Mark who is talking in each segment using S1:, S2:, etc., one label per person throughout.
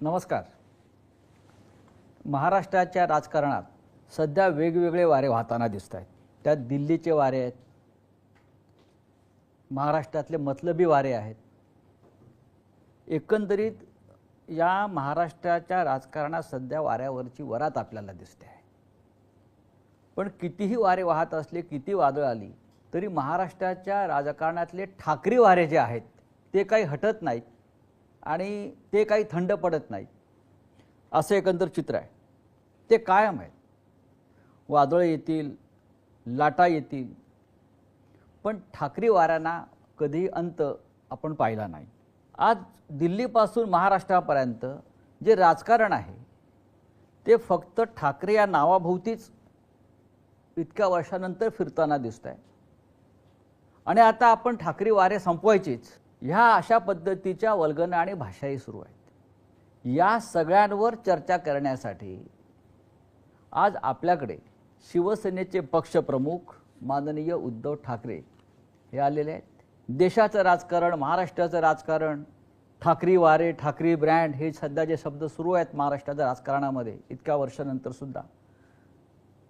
S1: नमस्कार. महाराष्ट्राच्या राजकारणात सध्या वेगवेगळे वारे वाहताना दिसत आहेत. त्यात दिल्लीचे वारे आहेत, महाराष्ट्रातले मतलबी वारे आहेत. एकंदरीत या महाराष्ट्राच्या राजकारणात सध्या वाऱ्यावरची वरात आपल्याला दिसते आहे. पण कितीही वारे वाहत असले, किती वादळ आली तरी महाराष्ट्राच्या राजकारणातले ठाकरी वारे जे आहेत ते काही हटत नाहीत आणि ते काही थंड पडत नाहीत. असं एकंदर चित्र आहे. ते कायम आहेत. वादळ येतील, लाटा येतील, पण ठाकरी वाऱ्यांना कधी अंत आपण पाहिला नाही. आज दिल्लीपासून महाराष्ट्रापर्यंत जे राजकारण आहे ते फक्त ठाकरे या नावाभोवतीच इतक्या वर्षानंतर फिरताना दिसत आहे. आणि आता आपण ठाकरी वारे संपवायचीच ह्या अशा पद्धतीच्या वल्गना आणि भाषाही सुरू आहेत. या सगळ्यांवर चर्चा करण्यासाठी आज आपल्याकडे शिवसेनेचे पक्षप्रमुख माननीय उद्धव ठाकरे हे आलेले आहेत. देशाचं राजकारण, महाराष्ट्राचं राजकारण, ठाकरी वारे, ठाकरी ब्रँड हे सध्या जे शब्द सुरू आहेत महाराष्ट्राच्या राजकारणामध्ये इतक्या वर्षानंतर सुद्धा,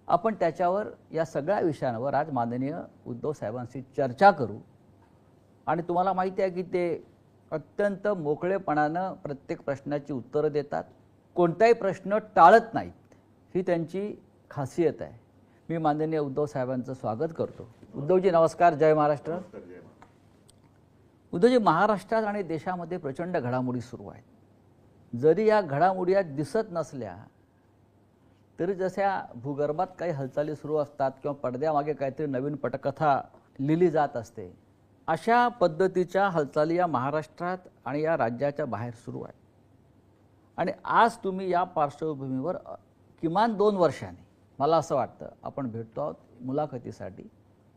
S1: आपण त्याच्यावर या सगळ्या विषयांवर आज माननीय उद्धव साहेबांशी चर्चा करू. आणि तुम्हाला माहिती आहे की ते अत्यंत मोकळेपणानं प्रत्येक प्रश्नाची उत्तरं देतात, कोणताही प्रश्न टाळत नाहीत. ही त्यांची खासियत आहे. मी माननीय उद्धव साहेबांचं स्वागत करतो. उद्धवजी नमस्कार. जय महाराष्ट्र. उद्धवजी, महाराष्ट्रात आणि देशामध्ये प्रचंड घडामोडी सुरू आहेत. जरी या घडामोडी या दिसत नसल्या तरी जशा भूगर्भात काही हालचाली सुरू असतात किंवा पडद्यामागे काहीतरी नवीन पटकथा लिहिली जात असते, अशा पद्धतीच्या हालचाली या महाराष्ट्रात आणि या राज्याच्या बाहेर सुरू आहेत. आणि आज तुम्ही या पार्श्वभूमीवर किमान 2 वर्षांनी मला असं वाटतं आपण भेटतो आहोत मुलाखतीसाठी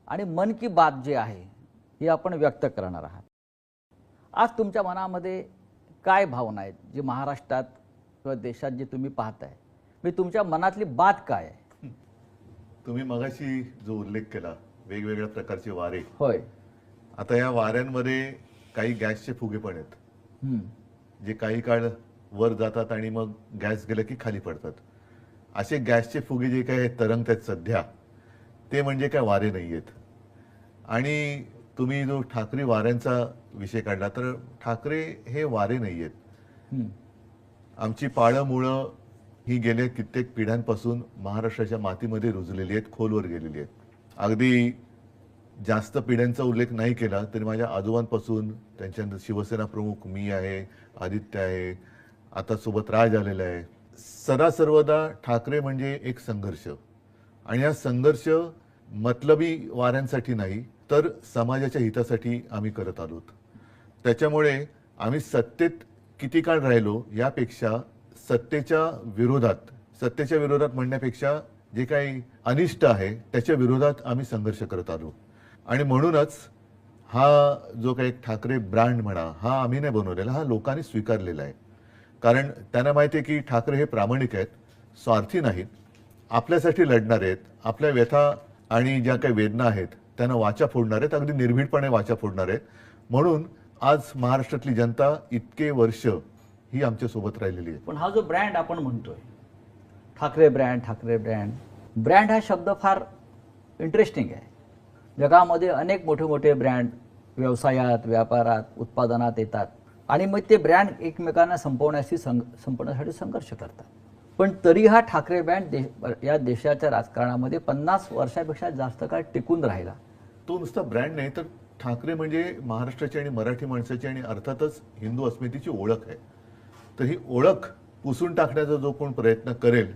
S1: आणि मन की बात जे आहे हे आपण व्यक्त करणार आहात. आज तुमच्या मनामध्ये काय भावना आहेत जे महाराष्ट्रात किंवा देशात जे तुम्ही पाहताय, मी तुमच्या मनातली बात काय आहे?
S2: तुम्ही मगाशी जो उल्लेख केला वेगवेगळ्या प्रकारचे वारे,
S1: होय,
S2: आता या वाऱ्यांमध्ये काही गॅसचे फुगे पण आहेत जे काही काळ वर जातात आणि मग गॅस गेलं की खाली पडतात. असे गॅसचे फुगे जे काही तरंगतात सध्या ते म्हणजे काय वारे नाही आहेत. आणि तुम्ही जो ठाकरे वाऱ्यांचा विषय काढला तर ठाकरे हे वारे नाही आहेत. आमची पाळं मुळं ही गेल्या कित्येक पिढ्यांपासून महाराष्ट्राच्या मातीमध्ये रुजलेली आहेत, खोलवर गेलेली आहेत. अगदी जास्त पिढ्यांचा उल्लेख नाही केला तरी माझ्या आजोबांपासून, त्यांच्यानंतर शिवसेना प्रमुख मी आहे, आदित्य आहे, आता सोबत राज आलेला आहे. सर्वदा ठाकरे म्हणजे एक संघर्ष. आणि हा संघर्ष मतलबी वाऱ्यांसाठी नाही तर समाजाच्या हितासाठी आम्ही करत आलोत. त्याच्यामुळे आम्ही सत्तेत किती काळ राहिलो यापेक्षा सत्तेच्या विरोधात म्हणण्यापेक्षा जे काही अनिष्ट आहे त्याच्या विरोधात आम्ही संघर्ष करत आलो. आणि म्हणूनच हा जो काही ठाकरे ब्रँड म्हणा हा आम्ही नाही बनवलेला, हा लोकांनी स्वीकारलेला आहे. कारण त्यांना माहिती आहे की ठाकरे हे प्रामाणिक आहेत, स्वार्थी नाहीत, आपल्यासाठी लढणार आहेत, आपल्या व्यथा आणि ज्या काही वेदना आहेत त्यांना वाचा फोडणार आहेत, अगदी निर्भीडपणे वाचा फोडणार आहेत. म्हणून आज महाराष्ट्रातली जनता इतके वर्ष ही आमच्या सोबत राहिलेली आहे.
S1: पण हा जो ब्रँड आपण म्हणतोय ठाकरे ब्रँड हा शब्द फार इंटरेस्टिंग आहे. जगामध्ये अनेक मोठे मोठे ब्रँड व्यवसायात, व्यापारात, उत्पादनात येतात आणि मग ते ब्रँड एकमेकांना संपवण्यासाठी संघर्ष करतात. पण तरी हा ठाकरे ब्रँड या देशाच्या राजकारणामध्ये 50 वर्षापेक्षा जास्त काळ टिकून राहिला.
S2: तो नुसता ब्रँड नाही तर ठाकरे म्हणजे महाराष्ट्राची आणि मराठी माणसाची आणि अर्थातच हिंदू अस्मितेची ओळख आहे. तर ही ओळख पुसून टाकण्याचा जो कोण प्रयत्न करेल,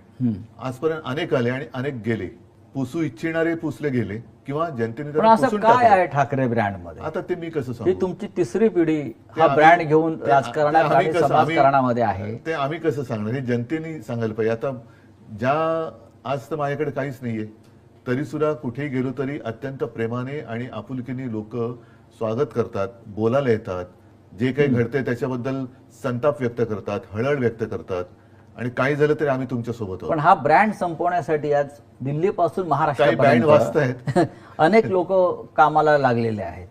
S2: आजपर्यंत अनेक आले आणि अनेक गेले, पुसू इच्छिणारे पुसले गेगे किंवा जनतेने
S1: पण असं काय आहे ठाकरे ब्रँड मध्ये?
S2: आता ते मी कसं सांगू?
S1: ही तुमची तिसरी पिढी हा ब्रँड घेऊन राजकारणात आणि समाजकारणामध्ये आहे.
S2: ते आम्ही कसं सांगणार? हे जनतेने सांगायला पाहिजे. आता आज तर माझ्याकडे काहीच नाहीये तरी सुद्धा कुठेही गेलो तरी अत्यंत प्रेमाने आणि आपुलकीने लोक स्वागत करतात, बोलायला येतात, जे काही घडतंय त्याच्याबद्दल संताप व्यक्त करतात, हळहळ व्यक्त करतात. आणि काही झालं तरी आम्ही तुमच्या सोबत आहोत.
S1: पण हा ब्रँड संपवण्यासाठी आज दिल्लीपासून महाराष्ट्रापर्यंत
S2: वाचतायत
S1: अनेक लोक कामाला लागलेले आहेत.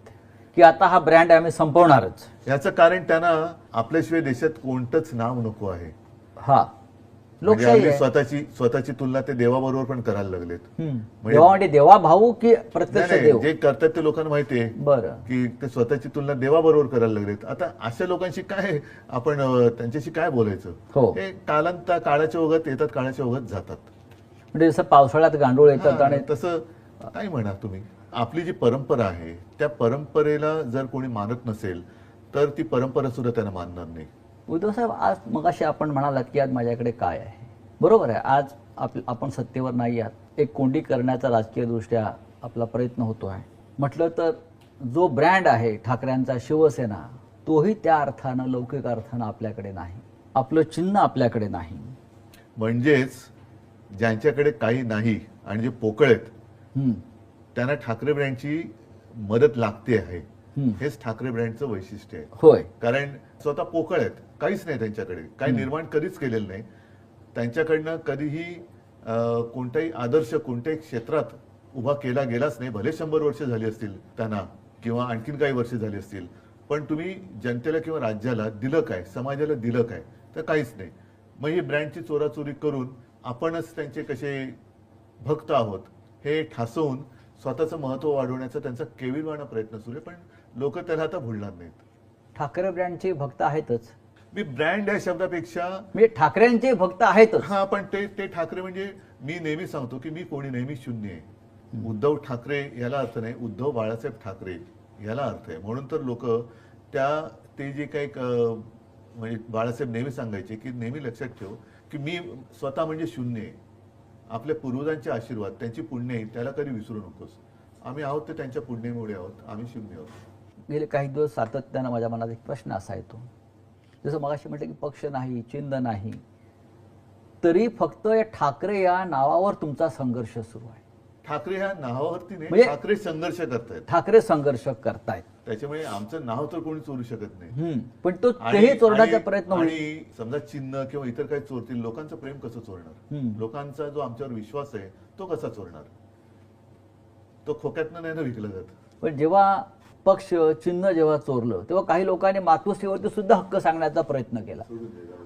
S1: की आता हा ब्रँड आम्ही संपवणारच.
S2: याचं कारण त्यांना आपल्याशिवाय देशात कोणतंच नाव नको आहे.
S1: हा
S2: म्हणजे
S1: लोकशाही
S2: अगदी
S1: आहे.
S2: स्वतःची तुलना ते देवाबरोबर पण करायला लागलेत.
S1: देवा म्हणजे देवा भाऊ की प्रत्यक्ष
S2: नाही,
S1: देव?
S2: जे करतात ते लोकांना माहिती आहे
S1: बरं.
S2: की ते स्वतःची तुलना देवाबरोबर करायला लागलेत. आता अशा लोकांशी काय आपण त्यांच्याशी काय बोलायचं?
S1: हो.
S2: हे काळाच्या ओघात येतात, काळाच्या ओघात जातात.
S1: म्हणजे जसं पावसाळ्यात गांडूळ येतात आणि
S2: तसं काय म्हणा तुम्ही. आपली जी परंपरा आहे त्या परंपरेला जर कोणी मानत नसेल तर ती परंपरा सुद्धा त्यांना मानणार नाही.
S1: उद्धव साहेब, आज मगाशी आपण म्हणालात की आज माझ्याकडे काय आहे. बरोबर आहे, आज आपण सत्तेवर नाही आहात. एक कोंडी करण्याचा राजकीय दृष्ट्या आपला प्रयत्न होतो आहे. म्हटलं तर जो ब्रँड आहे ठाकरेंचा शिवसेना, तोही त्या अर्थानं लौकिक अर्थानं आपल्याकडे नाही. आपलं चिन्ह आपल्याकडे नाही.
S2: म्हणजेच ज्यांच्याकडे काही नाही आणि जे पोकळ आहेत त्यांना ठाकरे ब्रँडची मदत लागते आहे. हेच ठाकरे ब्रँडचं वैशिष्ट्य आहे.
S1: होय.
S2: कारण स्वतः पोकळ आहेत, काहीच नाही त्यांच्याकडे, काही निर्माण कधीच केलेलं नाही. त्यांच्याकडनं कधीही कोणताही आदर्श कोणत्याही क्षेत्रात उभा केला गेलाच नाही. भले 100 वर्ष झाली असतील त्यांना किंवा आणखीन काही वर्ष झाली असतील, पण तुम्ही जनतेला किंवा राज्याला दिलं काय, समाजाला दिलं काय? तर काहीच नाही. मग ही ब्रँडची चोराचोरी करून आपणच त्यांचे कसे भक्त आहोत हे ठासवून स्वतःचं महत्व वाढवण्याचा त्यांचा केविलवाणा प्रयत्न सुरू आहे. पण लोक त्याला आता भुलणार नाहीत.
S1: ठाकरे ब्रँडचे भक्त आहेतच.
S2: मी ब्रँड या शब्दापेक्षा
S1: म्हणजे ठाकरेंचे भक्त आहेतच.
S2: हा, पण ते ठाकरे म्हणजे मी नेहमी सांगतो की मी कोणी नेहमी शून्य आहे. उद्धव ठाकरे याला अर्थ नाही, उद्धव बाळासाहेब ठाकरे याला अर्थ आहे. म्हणून तर लोक ते जे काही म्हणजे बाळासाहेब नेहमी सांगायचे की नेहमी लक्षात ठेव की मी स्वतः म्हणजे शून्य आहे. आपल्या पूर्वजांचे आशीर्वाद, त्यांची पुण्य आहे, त्याला कधी विसरू नकोस. आम्ही आहोत ते त्यांच्या पुण्यामुळे आहोत, आम्ही शून्य आहोत.
S1: गेले काही दिवस सातत्यानं माझ्या मनात एक प्रश्न असा येतो, जसं मगाशी म्हटलं की पक्ष नाही, चिन्ह नाही, तरी फक्त या ठाकरे या नावावर तुमचा संघर्ष सुरू आहे.
S2: ठाकरे ह्या नावावरती नाही,
S1: म्हणजे
S2: ठाकरे संघर्ष करतायत.
S1: ठाकरे संघर्ष करतायत.
S2: त्याच्यामुळे आमचं नाव तर कोणी चोरू शकत नाही.
S1: पण तो तेही चोरण्याचा प्रयत्न होईल.
S2: आणि समजा चिन्ह किंवा इतर काही चोरतील, लोकांचं प्रेम कसं चोरणार? लोकांचा जो आमच्यावर विश्वास आहे तो कसा चोरणार? तो खोक्यातनं नाही ना विकला जात.
S1: पण जेव्हा पक्ष चिन्ह जेव्हा चोरलं तेव्हा काही लोकांनी मातोश्रीवरती सुद्धा हक्क सांगण्याचा प्रयत्न केला.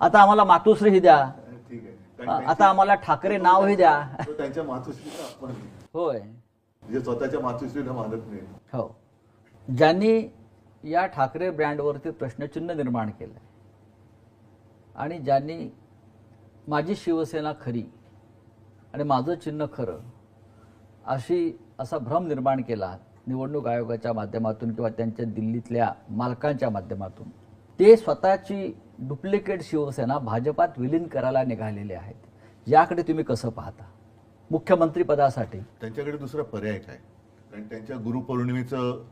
S1: आता आम्हाला मातोश्री ही द्या,
S2: ठीक आहे,
S1: आता आम्हाला ठाकरे नाव ही द्या.
S2: त्यांच्या मातोश्रीचा अपमान आहे.
S1: होय.
S2: जे स्वतःच्या मातोश्रीला मानत नाही.
S1: हो. ज्यांनी या ठाकरे ब्रँडवरती प्रश्नचिन्ह निर्माण केलं आणि ज्यांनी माझी शिवसेना खरी आणि माझं चिन्ह खरं असा भ्रम निर्माण केला निवडणूक आयोगाच्या माध्यमातून किंवा त्यांच्या दिल्लीतल्या मालकांच्या माध्यमातून, ते स्वतःची डुप्लिकेट शिवसेना भाजपात विलीन करायला निघालेले आहेत. याकडे तुम्ही कसं पाहता? मुख्यमंत्री पदासाठी
S2: त्यांच्याकडे दुसरा पर्याय काय? कारण त्यांच्या गुरुपौर्णिमेचं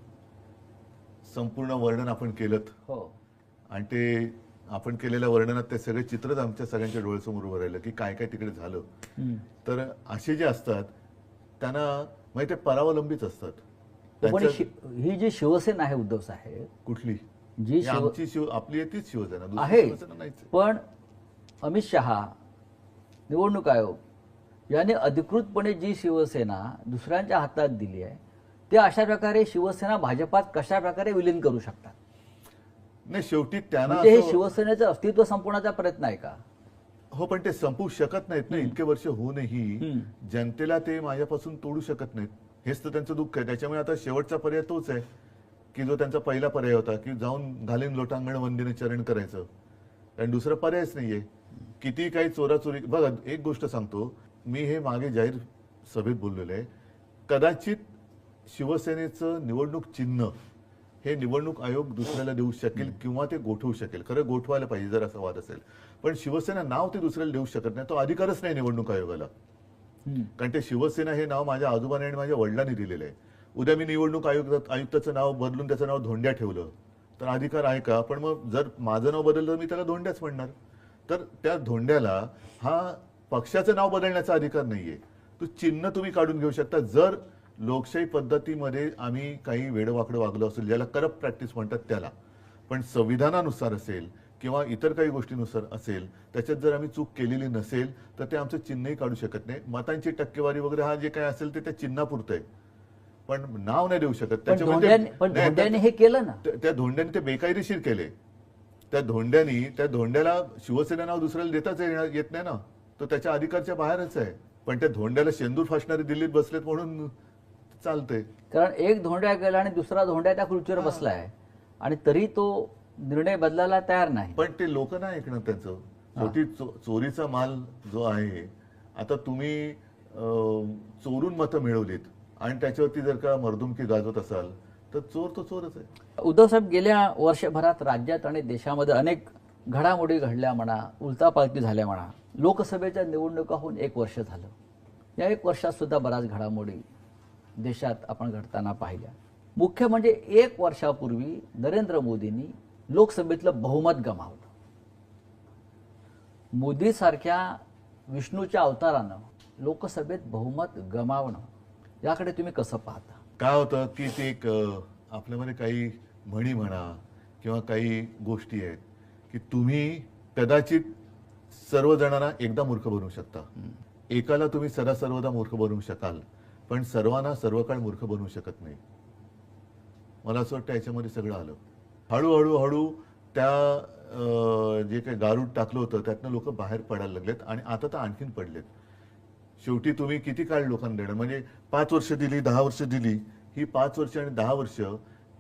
S2: संपूर्ण वर्णन आपण केलं.
S1: हो.
S2: आणि ते आपण केलेल्या वर्णनात ते सगळे चित्रच आमच्या सगळ्यांच्या डोळ्यासमोर उभं राहिलं की काय काय तिकडे झालं. तर असे जे असतात त्यांना माहिती परावलंबीच असतात.
S1: ही जी शिवसेना आहे उद्धव साहेब,
S2: कुठली
S1: जी
S2: आपली तीच शिवसेना
S1: आहे,
S2: नाहीच.
S1: पण अमित शहा, निवडणूक आयोग यांनी अधिकृतपणे जी शिवसेना दुसऱ्यांच्या हातात दिली आहे, ते अशा प्रकारे शिवसेना भाजपात कशा प्रकारे विलीन करू शकतात?
S2: नाही, शेवटी त्यांना
S1: हे शिवसेनेचं अस्तित्व संपवण्याचा प्रयत्न आहे का?
S2: हो, पण ते संपवू शकत नाहीत ना. इतके वर्ष होऊनही जनतेला ते माझ्यापासून तोडू शकत नाहीत. हेच तर त्यांचं दुःख आहे. त्याच्यामुळे आता शेवटचा पर्याय तोच आहे की जो त्यांचा पहिला पर्याय होता की जाऊन घालीन लोटांगण वंदीने चरण करायचं. कारण दुसरा पर्यायच नाहीये. किती काही चोराचोरी. बघा, एक गोष्ट सांगतो मी, हे मागे जाहीर सभेत बोललेलं आहे, कदाचित शिवसेनेचं निवडणूक चिन्ह हे निवडणूक आयोग दुसऱ्याला देऊ शकेल किंवा ते गोठवू शकेल. खरं गोठवायला पाहिजे जर असा वाद असेल. पण शिवसेना नाव ते दुसऱ्याला देऊ शकत नाही. तो अधिकारच नाही निवडणूक आयोगाला. कारण ते शिवसेना हे नाव माझ्या आजोबाने आणि माझ्या वडिलांनी दिलेलं आहे. उद्या मी निवडणूक आयुक्ताचं नाव बदलून त्याचं नाव धोंड्या ठेवलं तर अधिकार आहे का? पण मग जर माझं नाव बदललं तर मी त्याला धोंड्याच म्हणणार. तर त्या धोंड्याला हा पक्षाचं नाव बदलण्याचा अधिकार नाहीये. तो चिन्ह तुम्ही काढून घेऊ शकता. जर लोकशाही पद्धतीमध्ये आम्ही काही वेडवाकडं वागलो असेल, ज्याला करप्ट प्रॅक्टिस म्हणतात त्याला, पण संविधानानुसार असेल किंवा इतर काही गोष्टीनुसार असेल, त्याच्यात जर आम्ही चूक केलेली नसेल तर ते आमचं चिन्हही काढू शकत नाही. मतांची टक्केवारी वगैरे हा जे काही असेल ते त्या चिन्हापुरतं आहे. पण नाव नाही देऊ शकत.
S1: पण
S2: त्याच्यामध्ये
S1: धोंड्याने हे केलं ना.
S2: त्या धोंड्याने ते बेकायदेशीर केले. त्या धोंड्याला शिवसेना नाव दुसऱ्याला देताच येत नाही ना, तो त्याच्या अधिकारच्या बाहेरच आहे. पण त्या धोंड्याला शेंदूर फासणारे दिल्लीत बसलेत म्हणून चालतंय.
S1: कारण एक धोंड्या गेला आणि दुसरा धोंड्या त्या खुर्चीवर बसलाय आणि तरी तो निर्णय बदलायला तयार नाही.
S2: पण ते लोक नाही ऐकणार त्यांचं. शेवटी चोरीचा माल जो आहे, आता तुम्ही चोरून मतं मिळवलीत आणि त्याच्यावरती जर का मर्दुमकी गाजवत असाल तर चोर तो चोरच आहे.
S1: उद्धव साहेब, गेल्या वर्षभरात राज्यात आणि देशामध्ये अनेक घडामोडी घडल्या म्हणा, उलटापालटी झाल्या म्हणा. लोकसभेच्या निवडणुका होऊन 1 वर्ष झालं. या 1 वर्षात सुद्धा बऱ्याच घडामोडी देशात आपण घडताना पाहिल्या. मुख्य म्हणजे 1 वर्षापूर्वी नरेंद्र मोदींनी लोकसभेतलं बहुमत गमावलं. मोदीसारख्या विष्णूच्या अवतारानं लोकसभेत बहुमत गमावणं, याकडे तुम्ही कसं पाहता?
S2: काय होतं की ते एक आपल्यामध्ये काही म्हणी म्हणा किंवा काही गोष्टी आहेत की तुम्ही कदाचित सर्वजणांना एकदा मूर्ख बनवू शकता. एकाला तुम्ही सर्वदा मूर्ख बनवू शकाल, पण सर्वांना सर्व काळ मूर्ख बनवू शकत नाही. मला असं वाटतं याच्यामध्ये सगळं आलं. हळूहळू त्या जे काही गारूड टाकलं होतं त्यातनं लोक बाहेर पडायला लागलेत आणि आता तर आणखीन पडलेत. शेवटी तुम्ही किती काळ लोकांना देणार? म्हणजे 5 वर्ष दिली, 10 वर्ष दिली. ही 5 वर्ष आणि 10 वर्ष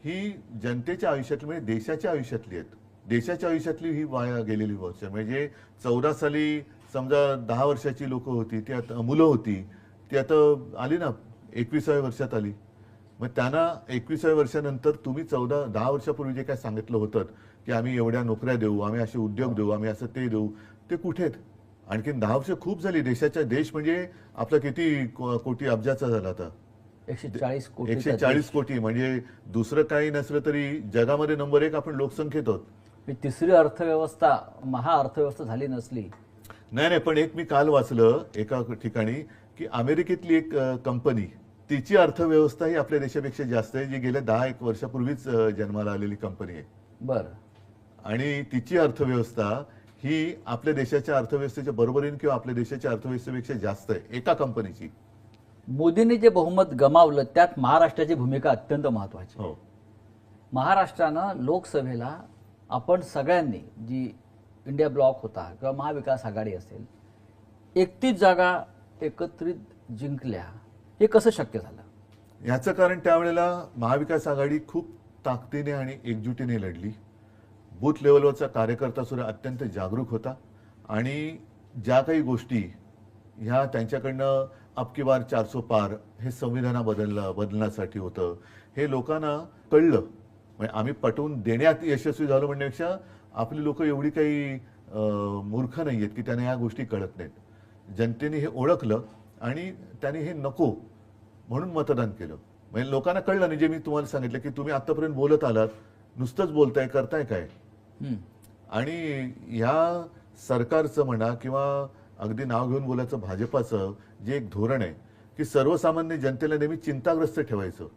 S2: ही जनतेच्या आयुष्यातली, म्हणजे देशाच्या आयुष्यातली आहेत. देशाच्या आयुष्यातली ही वाया गेलेली वर्ष. म्हणजे 14 साली समजा 10 वर्षाची लोक होती, ती आता मुलं होती, ती आता आली ना 21व्या वर्षात आली. मग त्यांना 21व्या वर्षानंतर तुम्ही 10 वर्षापूर्वी जे काय सांगितलं होतं की आम्ही एवढ्या नोकऱ्या देऊ, आम्ही असे उद्योग देऊ, आम्ही असं ते देऊ, ते कुठे आहेत? आणखीन 10 वर्ष खूप झाली. देश म्हणजे आपला किती कोटी अब्जाचा झाला आता?
S1: 140
S2: कोटी. म्हणजे दुसरं काही नसलं तरी जगामध्ये नंबर 1 आपण लोकसंख्येत आहोत.
S1: तिसरी अर्थव्यवस्था, महाअर्थव्यवस्था झाली नसली.
S2: नाही, पण एक मी काल वाचलं एका ठिकाणी की अमेरिकेतली एक कंपनी, तिची अर्थव्यवस्था ही आपल्या देशापेक्षा जास्त आहे, जी गेल्या 10-1 वर्षापूर्वीच जन्माला आलेली कंपनी आहे.
S1: बरं.
S2: आणि तिची अर्थव्यवस्था ही आपल्या देशाच्या अर्थव्यवस्थेच्या बरोबरीने किंवा आपल्या देशाच्या अर्थव्यवस्थेपेक्षा जास्त आहे, एका कंपनीची.
S1: मोदींनी जे बहुमत गमावलं त्यात महाराष्ट्राची भूमिका अत्यंत महत्वाची.
S2: हो.
S1: महाराष्ट्रानं लोकसभेला आपण सगळ्यांनी, जी इंडिया ब्लॉक होता किंवा महाविकास आघाडी असेल, 31 जागा एकत्रित जिंकल्या. हे कसं शक्य झालं?
S2: याचं कारण त्यावेळेला महाविकास आघाडी खूप ताकदीने आणि एकजुटीने लढली. बूथ लेवलवरचा कार्यकर्ता सुद्धा अत्यंत जागरूक होता आणि ज्या काही गोष्टी ह्या त्यांच्याकडनं अब की बार 400 पार हे संविधान बदलण्यासाठी होतं, हे लोकांना कळलं. म्हणजे आम्ही पटवून देण्यात यशस्वी झालो म्हणण्यापेक्षा आपली लोक एवढी काही मूर्ख नाही आहेत की त्यांना या गोष्टी कळत नाहीत. जनतेने हे ओळखलं आणि त्यांनी हे नको म्हणून मतदान केलं. म्हणजे लोकांना कळलं नाही. जे मी तुम्हाला सांगितलं की तुम्ही आतापर्यंत बोलत आलात, नुसतंच बोलताय, करताय काय? आणि ह्या सरकारचं म्हणा किंवा अगदी नाव घेऊन बोलायचं भाजपाचं जे एक धोरण आहे की सर्वसामान्य जनतेला नेहमी चिंताग्रस्त ठेवायचं,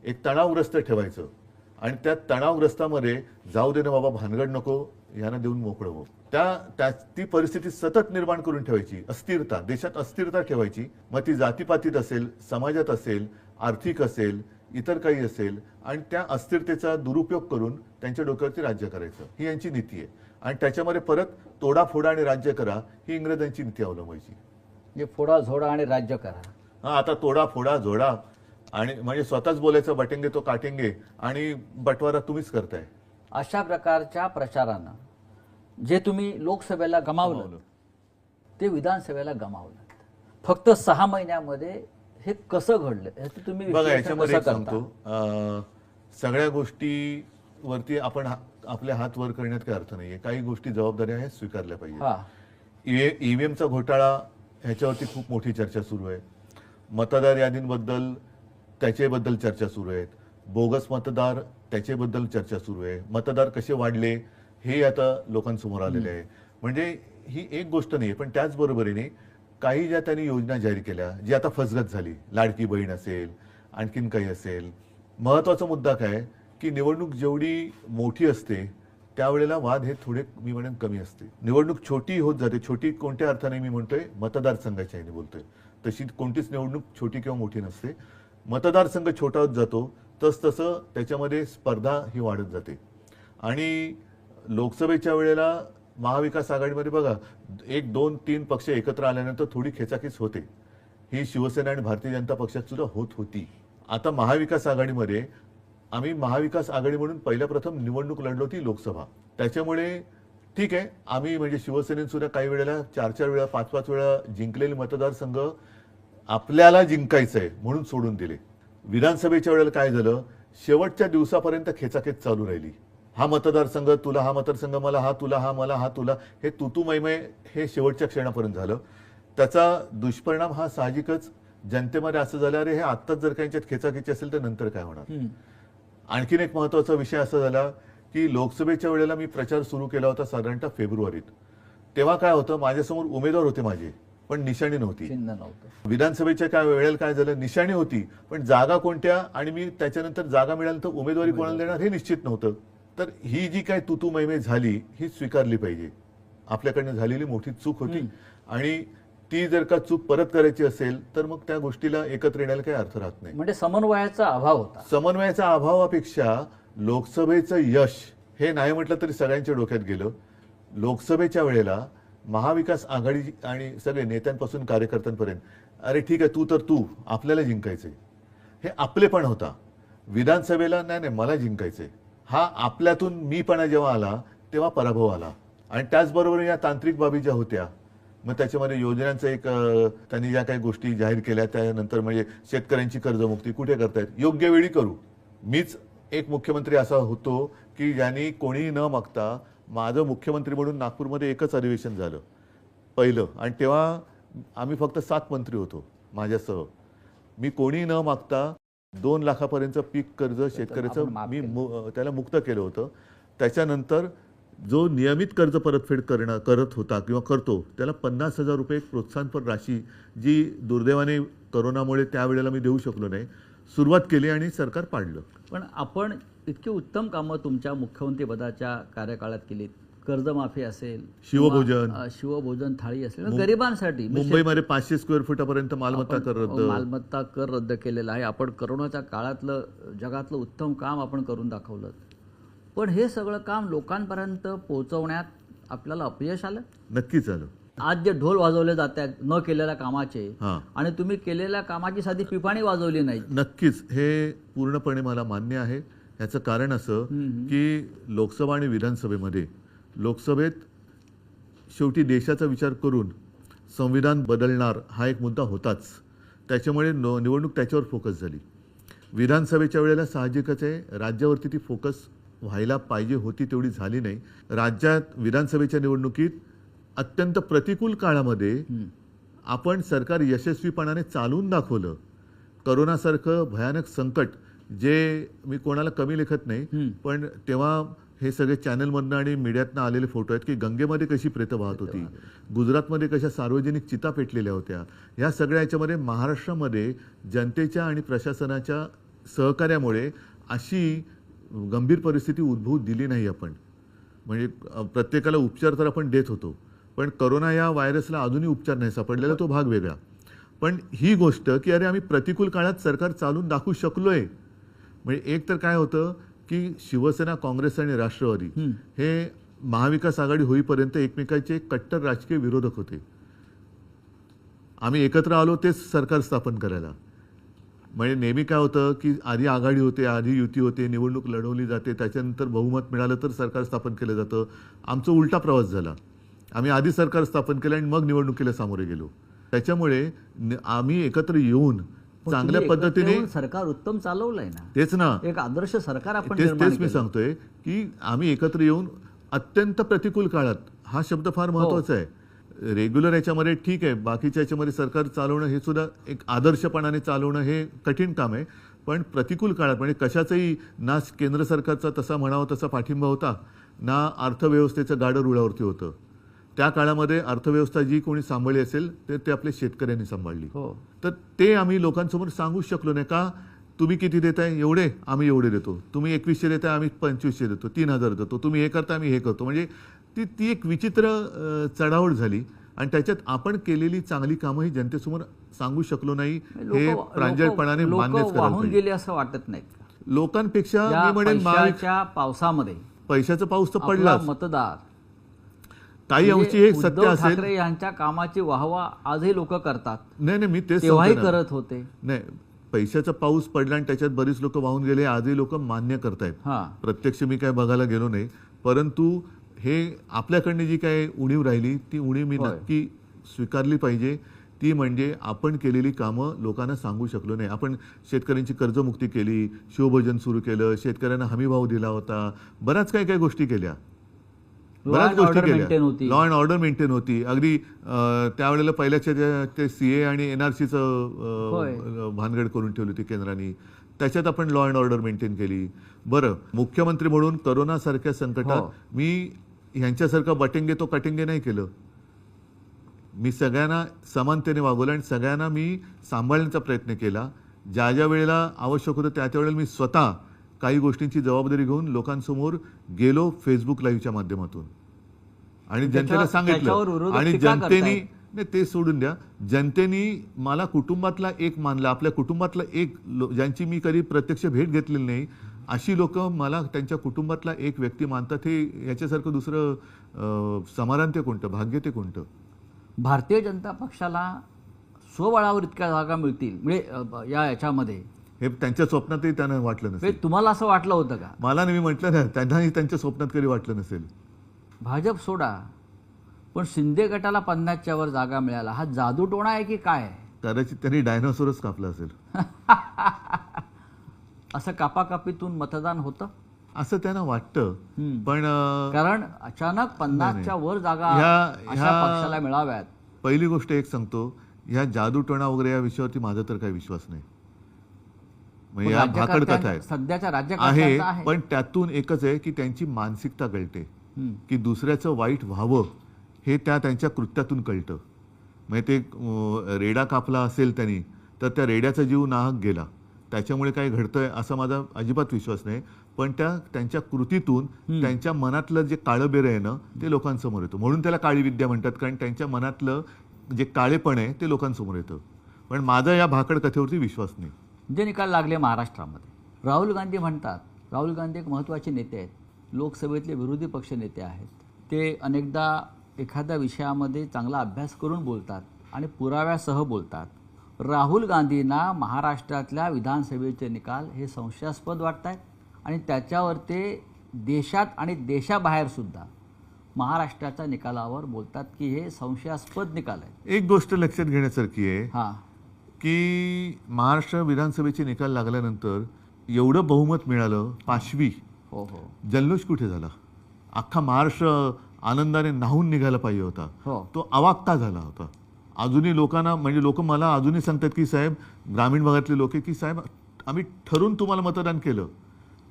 S2: एक तणावग्रस्त ठेवायचं आणि त्या तणावग्रस्तामध्ये जाऊ दे ना बाबा, भानगड नको, यांना देऊन मोकळं हो. ती परिस्थिती सतत निर्माण करून ठेवायची. अस्थिरता, देशात अस्थिरता ठेवायची. मग ती जातीपातीत असेल, समाजात असेल, आर्थिक असेल, इतर काही असेल, आणि त्या अस्थिरतेचा दुरुपयोग करून त्यांच्या डोक्यावरती राज्य करायचं, ही यांची नीती आहे. आणि त्याच्यामध्ये परत तोडाफोडा आणि राज्य करा, ही इंग्रजांची नीती अवलंबायची.
S1: म्हणजे फोडा झोडा आणि राज्य करा.
S2: हा, आता तोडा फोडा जोडा आणि म्हणजे स्वतःच बोलायचं बटेंगे तो काटेंगे आणि बटवारा तुम्हीच करताय.
S1: अशा प्रकारच्या प्रचारानं जे तुम्ही लोकसभेला गमावलं ते विधानसभेला गमावलं. फक्त 6 महिन्यामध्ये हे कसं घडलं याचं तुम्ही
S2: बघा, याच्यामध्ये सांगतो, सगळ्या गोष्टीवरती आपण आपले हात वर करण्यात काही अर्थ नाहीये. काही गोष्टी जबाबदाऱ्या आहेत, स्वीकारल्या पाहिजे. ईव्हीएमचा घोटाळा ह्याच्यावरती खूप मोठी चर्चा सुरू आहे. मतदार यादींबद्दल त्याच्याबद्दल चर्चा सुरू आहेत. बोगस मतदार त्याच्याबद्दल चर्चा सुरू आहे. मतदार कसे वाढले हे आता लोकांसमोर आलेले आहे. म्हणजे ही एक गोष्ट नाही, पण त्याचबरोबरीने काही ज्या त्यांनी योजना जाहीर केल्या, जी आता फसगत झाली, लाडकी बहीण असेल, आणखीन काही असेल. महत्वाचा मुद्दा काय की निवडणूक जेवढी मोठी असते त्यावेळेला वाद हे थोडे मी म्हणेन कमी असते. निवडणूक छोटी होत जाते. छोटी कोणत्या अर्थाने मी म्हणतोय, मतदारसंघाच्या ह्याने बोलतोय. तशी कोणतीच निवडणूक छोटी किंवा मोठी नसते. मतदारसंघ छोटा होत जातो तसं त्याच्यामध्ये स्पर्धा ही वाढत जाते. आणि लोकसभेच्या वेळेला महाविकास आघाडीमध्ये बघा 1, 2, 3 पक्ष एकत्र आल्यानंतर थोडी खेचाखेच होते. ही शिवसेना आणि भारतीय जनता पक्षात सुद्धा होत होती. आता महाविकास आघाडीमध्ये आम्ही महाविकास आघाडी म्हणून पहिल्या प्रथम निवडणूक लढलो होती लोकसभा. त्याच्यामुळे ठीक आहे, आम्ही म्हणजे शिवसेनेने सुद्धा काही वेळेला 4-4 वेळा 5-5 वेळा जिंकलेले मतदारसंघ आपल्याला जिंकायचं आहे म्हणून सोडून दिले. विधानसभेच्या वेळेला काय झालं, शेवटच्या दिवसापर्यंत खेचाखेच चालू राहिली. हा मतदारसंघ तुला, हा मतदारसंघ मला, हा तुला, हा मला, हा तुला, हे तुतुमयमय हे शेवटच्या क्षणापर्यंत झालं. त्याचा दुष्परिणाम हा साहजिकच जनतेमध्ये असं झालं, अरे हे आत्ताच जर काही खेचाखेची असेल तर नंतर काय होणार. आणखीन एक महत्वाचा विषय असा झाला की लोकसभेच्या वेळेला मी प्रचार सुरू केला होता साधारणतः फेब्रुवारीत. तेव्हा काय होतं, माझ्यासमोर उमेदवार होते माझे, पण निशाणी नव्हती. विधानसभेच्या काय वेळेला काय झालं, निशाणी होती पण जागा कोणत्या, आणि मी त्याच्यानंतर जागा मिळाल्यानंतर उमेदवारी कोणाला देणार हे निश्चित नव्हतं. तर ही जी काय तुतुमैमे झाली ही स्वीकारली पाहिजे. आपल्याकडनं झालेली मोठी चूक होती आणि ती जर का चूक परत करायची असेल तर मग त्या गोष्टीला एकत्र येण्याला काही अर्थ राहत नाही.
S1: म्हणजे समन्वयाचा अभाव होता.
S2: समन्वयाच्या अभावापेक्षा लोकसभेचं यश हे नाही म्हटलं तरी सगळ्यांच्या डोक्यात गेलं. लोकसभेच्या वेळेला महाविकास आघाडी आणि सगळे नेत्यांपासून कार्यकर्त्यांपर्यंत, अरे ठीक आहे तू आपल्याला जिंकायचंय, हे आपलेपण होता. विधानसभेला नाही मला जिंकायचंय, हा आपल्यातून मीपणा जेव्हा आला तेव्हा पराभव आला. आणि त्याचबरोबर या तांत्रिक बाबी ज्या होत्या, मग त्याच्यामध्ये योजनांचं एक त्यांनी ज्या काही गोष्टी जाहीर केल्या, त्यानंतर म्हणजे शेतकऱ्यांची कर्जमुक्ती कुठे करतायत, योग्य वेळी करू. मीच एक मुख्यमंत्री असा होतो की ज्यांनी कोणी न मागता, माझं मुख्यमंत्री म्हणून नागपूरमध्ये एकच अधिवेशन झालं पहिलं, आणि तेव्हा आम्ही फक्त 7 मंत्री होतो माझ्यासह. मी कोणी न मागता 2 लाखापर्यंत पीक कर्ज शेतकऱ्याचं मी त्याला मुक्त केलं होतं. त्याच्यानंतर जो नियमित कर्ज परतफेड करत होता किंवा करतो त्याला 50,000 रुपये प्रोत्साहनपर राशी, जी दुर्दैवाने करोनामुळे त्यावेळेला मी देऊ शकलो नाही, सुरुवात केली आणि सरकार पाडलं.
S1: पण आपण इतकी उत्तम कामं तुमच्या मुख्यमंत्रीपदाच्या कार्यकाळात केलीत. कर्जमाफी असेल, शिवभोजन थाळी असेल, गरिबांसाठी
S2: मुंबईमध्ये 500 स्क्वेअर फुटापर्यंत मालमत्ता
S1: कर रद्द केलेला आहे. आपण करोनाच्या काळातलं जगातलं उत्तम काम आपण करून दाखवलं. पण हे सगळं काम लोकांपर्यंत पोहोचवण्यात आपल्याला अपयश आलं.
S2: नक्कीच आलं.
S1: आज जे ढोल वाजवले जात आहेत न केलेल्या कामाचे, आणि तुम्ही केलेल्या कामाची साधी पिपाणी वाजवली नाही.
S2: नक्कीच हे पूर्णपणे मला मान्य आहे. याचं कारण असं की लोकसभा आणि विधानसभेमध्ये, लोकसभेत शेवटी देशाचा विचार करून संविधान बदलणार हा एक मुद्दा होताच, त्याच्यामुळे निवडणूक त्याच्यावर फोकस झाली. विधानसभेच्या वेळेला साहजिकच आहे राज्यावरती ती फोकस व्हायला पाहिजे होती, तेवढी झाली नाही. राज्यात विधानसभेच्या निवडणुकीत अत्यंत प्रतिकूल काळामध्ये आपण सरकार यशस्वीपणाने चालवून दाखवलं. करोनासारखं भयानक संकट, जे मी कोणाला कमी लेखत नाही, पण तेव्हा हे सगळे चॅनलमधनं आणि मीडियातनं आलेले फोटो आहेत की गंगेमध्ये कशी प्रेतं वाहत होती, गुजरातमध्ये कशा सार्वजनिक चिता पेटलेल्या होत्या. या सगळ्या याच्यामध्ये महाराष्ट्रामध्ये जनतेच्या आणि प्रशासनाच्या सहकार्यामुळे अशी गंभीर परिस्थिती उद्भवू दिली नाही आपण. म्हणजे प्रत्येकाला उपचार तर आपण देत होतो, पण करोना या व्हायरसला अजूनही उपचार नाही सापडलेला, तो भाग वेगळा. पण ही गोष्ट की अरे आम्ही प्रतिकूल काळात सरकार चालून दाखवू शकलोय. म्हणजे एक तर काय होतं की शिवसेना, काँग्रेस आणि राष्ट्रवादी हे महाविकास आघाडी होईपर्यंत एकमेकांचे कट्टर राजकीय विरोधक होते. आम्ही एकत्र आलो तेच सरकार स्थापन करायला. म्हणजे नेहमी काय होतं की आधी आघाडी होते, आधी युती होते, निवडणूक लढवली जाते, त्याच्यानंतर बहुमत मिळालं तर सरकार स्थापन केलं जातं. आमचा उलटा प्रवास झाला. आम्ही आधी सरकार स्थापन केलं आणि मग निवडणुकीला सामोरे गेलो. त्याच्यामुळे आम्ही एकत्र येऊन चांगल्या पद्धतीने
S1: सरकार उत्तम चालवलंय ना.
S2: तेच ना,
S1: एक आदर्श सरकार आपण
S2: तेच मी सांगतोय की आम्ही एकत्र येऊन अत्यंत प्रतिकूल काळात, हा शब्द फार महत्वाचा आहे. रेग्युलर याच्यामध्ये ठीक आहे, बाकीच्या याच्यामध्ये सरकार चालवणं हे सुद्धा एक आदर्शपणाने चालवणं हे कठीण काम आहे. पण प्रतिकूल काळात म्हणजे कशाचाही ना केंद्र सरकारचा तसा म्हणावा तसा पाठिंबा होता, ना अर्थव्यवस्थेचं गाडं रुळावरती होतं. त्या काळामध्ये अर्थव्यवस्था जी कोणी सांभाळली असेल ते आपल्या शेतकऱ्यांनी सांभाळली. तर ते आम्ही लोकांसमोर सांगू शकलो नाही का, तुम्ही किती देताय, एवढे आम्ही एवढे देतो, तुम्ही 2100 देताय आम्ही 2500 देतो, 3000 देतो, तुम्ही हे करता आम्ही हे करतो. म्हणजे ती एक विचित्र चढाओढ झाली. आणि त्याच्यात आपण केलेली चांगली कामं ही जनतेसमोर सांगू शकलो नाही हे
S1: लोक
S2: प्रांजळपणाने मान्यच करायला
S1: वाहून
S2: पाहिजे.
S1: गेले असं वाटत नाही का?
S2: लोकांपेक्षा
S1: या
S2: मी म्हणेन
S1: पैशाच्या पावसामध्ये
S2: पैशाचा पाऊस तर
S1: आपला
S2: पडलाच.
S1: मतदार
S2: काही
S1: म्हणजे
S2: अंशी हे सत्य
S1: उद्धव
S2: असेल.
S1: ठाकरे यांच्या कामाची वाहवा आजही लोक करतात,
S2: नाही नाही, मी तेच
S1: तेव्हाही
S2: सांगतो ना.
S1: करत होते.
S2: नाही, पैशाचा पाऊस पडला आणि त्याच्यात बरीच लोक वाहून गेले, आजही लोक मान्य करतायत.
S1: हा
S2: प्रत्यक्ष मी काय बघायला गेलो नाही, परंतु हे आपल्याकडनं जी काय उणीव राहिली ती उणीव मी
S1: होय.
S2: नक्की स्वीकारली पाहिजे. ती म्हणजे आपण केलेली कामं लोकांना सांगू शकलो नाही. आपण शेतकऱ्यांची कर्जमुक्ती केली, शिवभोजन सुरू केलं, शेतकऱ्यांना हमीभाव दिला होता, बऱ्याच काही काही गोष्टी केल्या, बऱ्याच गोष्टी केल्या. लॉ अँड ऑर्डर मेंटेन होती. अगदी त्यावेळेला पहिल्याच्या ते सीए आणि एनआरसीचं भानगड करून ठेवली होती केंद्राने, त्याच्यात आपण लॉ अँड ऑर्डर मेंटेन केली. बरं, मुख्यमंत्री म्हणून करोनासारख्या संकटात मी ह्यांच्यासारखं बटेंगे तो कटेंगे नाही केलं. मी सगळ्यांना समानतेने वागवलं आणि सगळ्यांना मी सांभाळण्याचा प्रयत्न केला. ज्या ज्या वेळेला आवश्यक होतं त्या त्यावेळेला मी स्वतः काही गोष्टींची जबाबदारी घेऊन लोकांसमोर गेलो फेसबुक लाईव्हच्या माध्यमातून आणि जनतेला सांगितलं. आणि जनतेने नाही ते सोडून द्या, जनतेने मला कुटुंबातला एक मानला, आपल्या कुटुंबातला एक ज्यांची मी कधी प्रत्यक्ष भेट घेतलेली नाही अशी लोक मला त्यांच्या कुटुंबातला एक व्यक्ती मानतात. हे याच्यासारखं दुसरं समाधान ते कोणतं, भाग्य ते कोणतं?
S1: भारतीय जनता पक्षाला स्वबळावर इतक्या जागा मिळतील म्हणजे याच्यामध्ये
S2: हे त्यांच्या स्वप्नातही त्यांना वाटलं नसेल.
S1: तुम्हाला असं वाटलं होतं का?
S2: मला नाही, मी म्हटलं ना, त्यांनाही त्यांच्या स्वप्नात कधी वाटलं नसेल.
S1: भाजप सोडा, पण शिंदे गटाला 50च्या वर जागा मिळाला, हा जादूटोणा आहे की काय?
S2: कदाचित त्यांनी डायनोसॉरच कापला असेल.
S1: असं कापाकापीतून मतदान होतं
S2: असं त्यांना वाटतं. पण
S1: कारण अचानक 50च्या वर जागा अशा पक्षाला मिळाव्यात.
S2: पहिली गोष्ट एक सांगतो, ह्या जादूटोणा वगैरे या विषयावरती माझा तर काही विश्वास नाही. म्हणजे या भाकड कथा आहे,
S1: सध्याच्या
S2: आहे, पण त्यातून एकच आहे की त्यांची मानसिकता कळते की दुसऱ्याचं वाईट व्हावं हे त्यांच्या कृत्यातून कळतं. म्हणजे ते रेडा कापला असेल त्यांनी तर त्या रेड्याचा जीव नाहक गेला, त्याच्यामुळे काय घडतंय असा माझा अजिबात विश्वास नाही. पण त्यांच्या कृतीतून त्यांच्या मनातलं जे काळं बेरं आहे ना ते लोकांसमोर येतं. म्हणून त्याला काळी विद्या म्हणतात, कारण त्यांच्या मनातलं जे काळेपण आहे ते लोकांसमोर येतं. पण माझा या भाकड कथेवरती विश्वास नाही.
S1: जे निकाल लागले महाराष्ट्रामध्ये, राहुल गांधी म्हणतात, राहुल गांधी एक महत्त्वाचे नेते आहेत, लोकसभेतले विरोधी पक्ष नेते आहेत. ते अनेकदा एखाद्या विषयामध्ये चांगला अभ्यास करून बोलतात आणि पुराव्यासह बोलतात. राहुल गांधींना महाराष्ट्रातल्या विधानसभेचे निकाल हे संशयास्पद वाटत आहेत आणि त्याच्यावर ते देशात आणि देशाबाहेरसुद्धा महाराष्ट्राच्या निकालावर बोलतात की हे संशयास्पद निकाल आहे.
S2: एक गोष्ट लक्षात घेण्यासारखी आहे
S1: हां
S2: की महाराष्ट्र विधानसभेचे निकाल लागल्यानंतर एवढं बहुमत मिळालं, 5वी.
S1: हो,
S2: जल्लोष कुठे झाला? अख्खा महाराष्ट्र आनंदाने न्हावून निघायला पाहिजे होता, तो अवाक्ता झाला होता. अजूनही लोकांना, म्हणजे लोक मला अजूनही सांगतात की साहेब, ग्रामीण भागातले लोक की साहेब आम्ही ठरून तुम्हाला मतदान केलं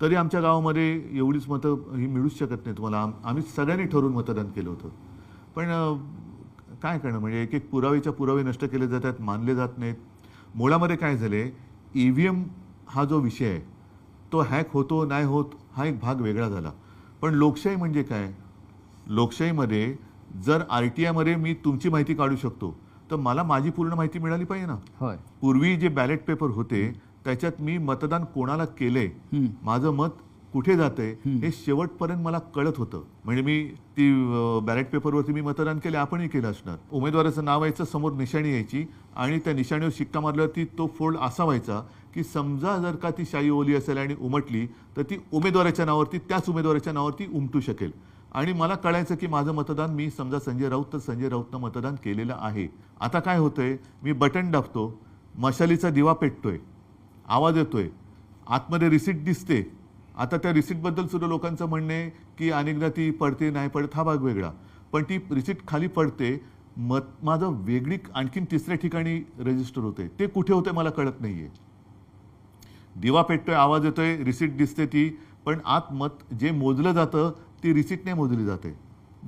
S2: तरी आमच्या गावामध्ये एवढीच मतं ही मिळूच शकत नाही तुम्हाला, आम्ही सगळ्यांनी ठरवून मतदान केलं होतं. पण काय करणं, म्हणजे एक एक पुरावेच्या पुरावे नष्ट केले जातात, मानले जात नाहीत. मुळामध्ये काय झाले, EVM हा जो विषय आहे तो हॅक होतो नाही होत हा एक भाग वेगळा झाला. पण लोकशाही म्हणजे काय? लोकशाहीमध्ये जर RTIमध्ये मी तुमची माहिती काढू शकतो तर मला माझी पूर्ण माहिती मिळाली पाहिजे ना.
S1: होय.
S2: पूर्वी जे बॅलेट पेपर होते त्याच्यात मी मतदान कोणाला केलंय, माझं मत कुठे जातंय हे शेवटपर्यंत मला कळत होतं. म्हणजे मी ती बॅलेट पेपरवरती मी मतदान केले, आपणही केलं असणार. उमेदवाराचं नाव यायचं, समोर निशाणी यायची आणि त्या निशाणीवर शिक्का मारल्यावरती तो फोल्ड असा व्हायचा की समजा जर का ती शाई ओली असेल आणि उमटली तर ती उमेदवाराच्या नावावरती, त्याच उमेदवाराच्या नावावरती उमटू शकेल. आणि मला कळायचं की माझं मतदान, मी समजा संजय राऊत तर संजय राऊतनं मतदान केलेलं आहे. आता काय होतंय, मी बटन दाबतो, मशालीचा दिवा पेटतोय, आवाज येतोय, आतमध्ये रिसीट दिसते. आता त्या रिसीटबद्दल सुद्धा लोकांचं म्हणणं आहे की अनेकदा ती पडते नाही पडत, हा भाग वेगळा. पण ती रिसीट खाली पडते, माझं वेगळी आणखीन तिसऱ्या ठिकाणी रजिस्टर होते, ते कुठे होते मला कळत नाहीये. दिवा पेटतोय, आवाज येतोय, रिसीट दिसते ती, पण आत मत जे मोजलं जातं ती रिसीट नाही मोजली जाते.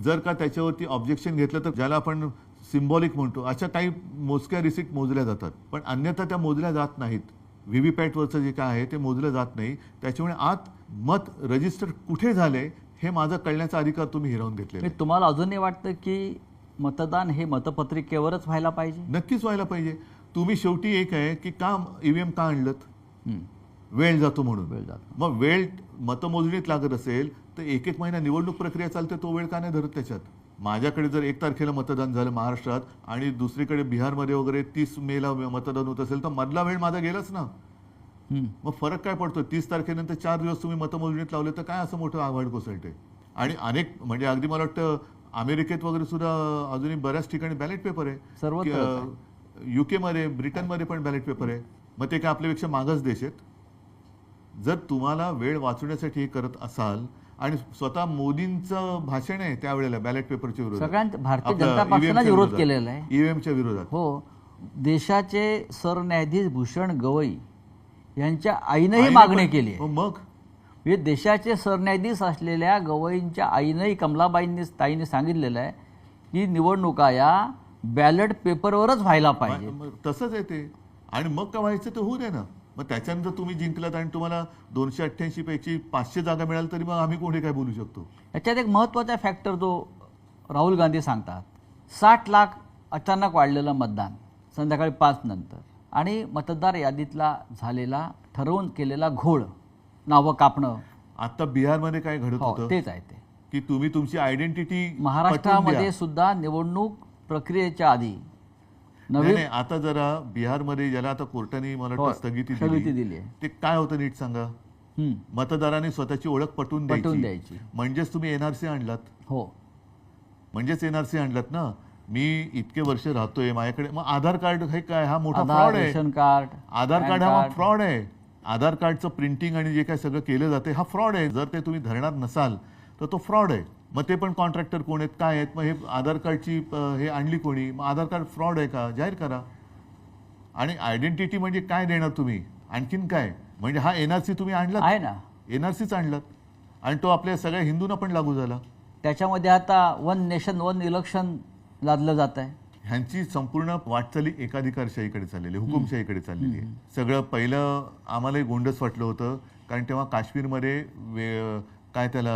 S2: जर का त्याच्यावरती ऑब्जेक्शन घेतलं तर ज्याला आपण सिम्बॉलिक म्हणतो, अशा काही मोजक्या रिसीट मोजल्या जातात, पण अन्यथा त्या मोजल्या जात नाहीत. व्हीव्हीपॅटवरचं जे काय आहे ते मोजलं जात नाही. त्याच्यामुळे आत मत रजिस्टर कुठे झाले हे माझा कळण्याचा अधिकार तुम्ही हिरावून घेतले.
S1: तुम्हाला अजूनही वाटतं की मतदान हे मतपत्रिकेवरच व्हायला पाहिजे?
S2: नक्कीच व्हायला पाहिजे. तुम्ही शेवटी एक आहे की का ईव्हीएम का आणलं? वेळ जातो म्हणून.
S1: वेळ जातो.
S2: मग वेळ मतमोजणीत लागत असेल तर एक एक महिना निवडणूक प्रक्रिया चालते, तो वेळ का नाही धरत त्याच्यात? माझ्याकडे जर 1 तारखेला मतदान झालं महाराष्ट्रात आणि दुसरीकडे बिहारमध्ये वगैरे 30 मेला मतदान होत असेल तर मधला वेळ माझा गेलाच ना. मग फरक काय पडतो? 30 तारखेनंतर 4 दिवस तुम्ही मतमोजणीत लावले तर काय असं मोठं आव्हान कोसळते? आणि अनेक म्हणजे अगदी मला वाटतं अमेरिकेत वगैरे सुद्धा अजूनही बऱ्याच ठिकाणी बॅलेट पेपर आहे.
S1: सर्वत्र
S2: UK मध्ये, ब्रिटनमध्ये पण बॅलेट पेपर आहे. मग ते काय आपल्यापेक्षा मागास देश आहेत? जर तुम्हाला वेळ वाचवण्यासाठी हे करत असाल आणि स्वतः मोदींचं भाषण आहे त्यावेळेला बॅलेट पेपरच्या विरोधात,
S1: सगळ्यांत भारतीय जनता पक्षाने विरोध केलेला आहे
S2: ईव्हीएमच्या विरोधात.
S1: हो, देशाचे सरन्यायाधीश भूषण गवई यांच्या आईनंही मागणी केली आहे.
S2: मग
S1: हे देशाचे सरन्यायाधीश असलेल्या गवईंच्या आईनंही, कमलाबाईंनी ताईने सांगितलेलं आहे की निवडणुका या बॅलेट पेपरवरच व्हायला पाहिजे.
S2: तसंच आहे ते. आणि मग का व्हायचं तर होऊ दे ना. मग त्याच्यानंतर तुम्ही जिंकलात आणि तुम्हाला 288 पैकी 500 जागा मिळाल तरी मग आम्ही कोणी काय बोलू शकतो?
S1: याच्यात एक महत्त्वाचा फॅक्टर जो राहुल गांधी सांगतात, 60 लाख अचानक वाढलेलं मतदान संध्याकाळी 5 नंतर आणि मतदार यादीतला झालेला ठरवून केलेला घोळ, नावं कापणं.
S2: आता बिहारमध्ये काय घडत होतं
S1: तेच आहे ते
S2: की तुम्ही तुमची आयडेंटिटी
S1: महाराष्ट्रामध्ये सुद्धा निवडणूक प्रक्रियेच्या आधी
S2: नाही, आता जरा बिहारमध्ये ज्याला आता कोर्टाने मला वाटतं स्थगिती दिली, ते काय होतं नीट सांगा? मतदारांनी स्वतःची ओळख पटवून द्यायची. म्हणजेच तुम्ही एनआरसी आणलात.
S1: हो,
S2: म्हणजेच एनआरसी आणलात ना. मी इतके वर्ष राहतोय, माझ्याकडे मग आधार कार्ड हे काय? हा मोठा फ्रॉड आहे.
S1: रेशन कार्ड,
S2: आधार कार्ड हा फ्रॉड आहे. आधार कार्डचं प्रिंटिंग आणि जे काय सगळं केलं जाते हा फ्रॉड आहे. जर ते तुम्ही धरणार नसाल तर तो फ्रॉड आहे. मग ते पण कॉन्ट्रॅक्टर कोण आहेत, काय आहेत? मग हे आधार कार्डची हे आणली कोणी? मग आधार कार्ड फ्रॉड आहे का जाहीर करा. आणि आयडेंटिटी म्हणजे काय देणार तुम्ही? आणखीन काय? म्हणजे हा एनआरसी तुम्ही आणलात
S1: आहे ना,
S2: एनआरसीच आणलात आणि तो आपल्या सगळ्या हिंदूंना पण लागू झाला.
S1: त्याच्यामध्ये आता 1 नेशन 1 इलेक्शन लादलं जात आहे.
S2: ह्यांची संपूर्ण वाटचाली एकाधिकारशाहीकडे चाललेली, हुकुमशाहीकडे चाललेली आहे. सगळं पहिलं आम्हालाही गोंडस वाटलं होतं कारण तेव्हा काश्मीरमध्ये काय त्याला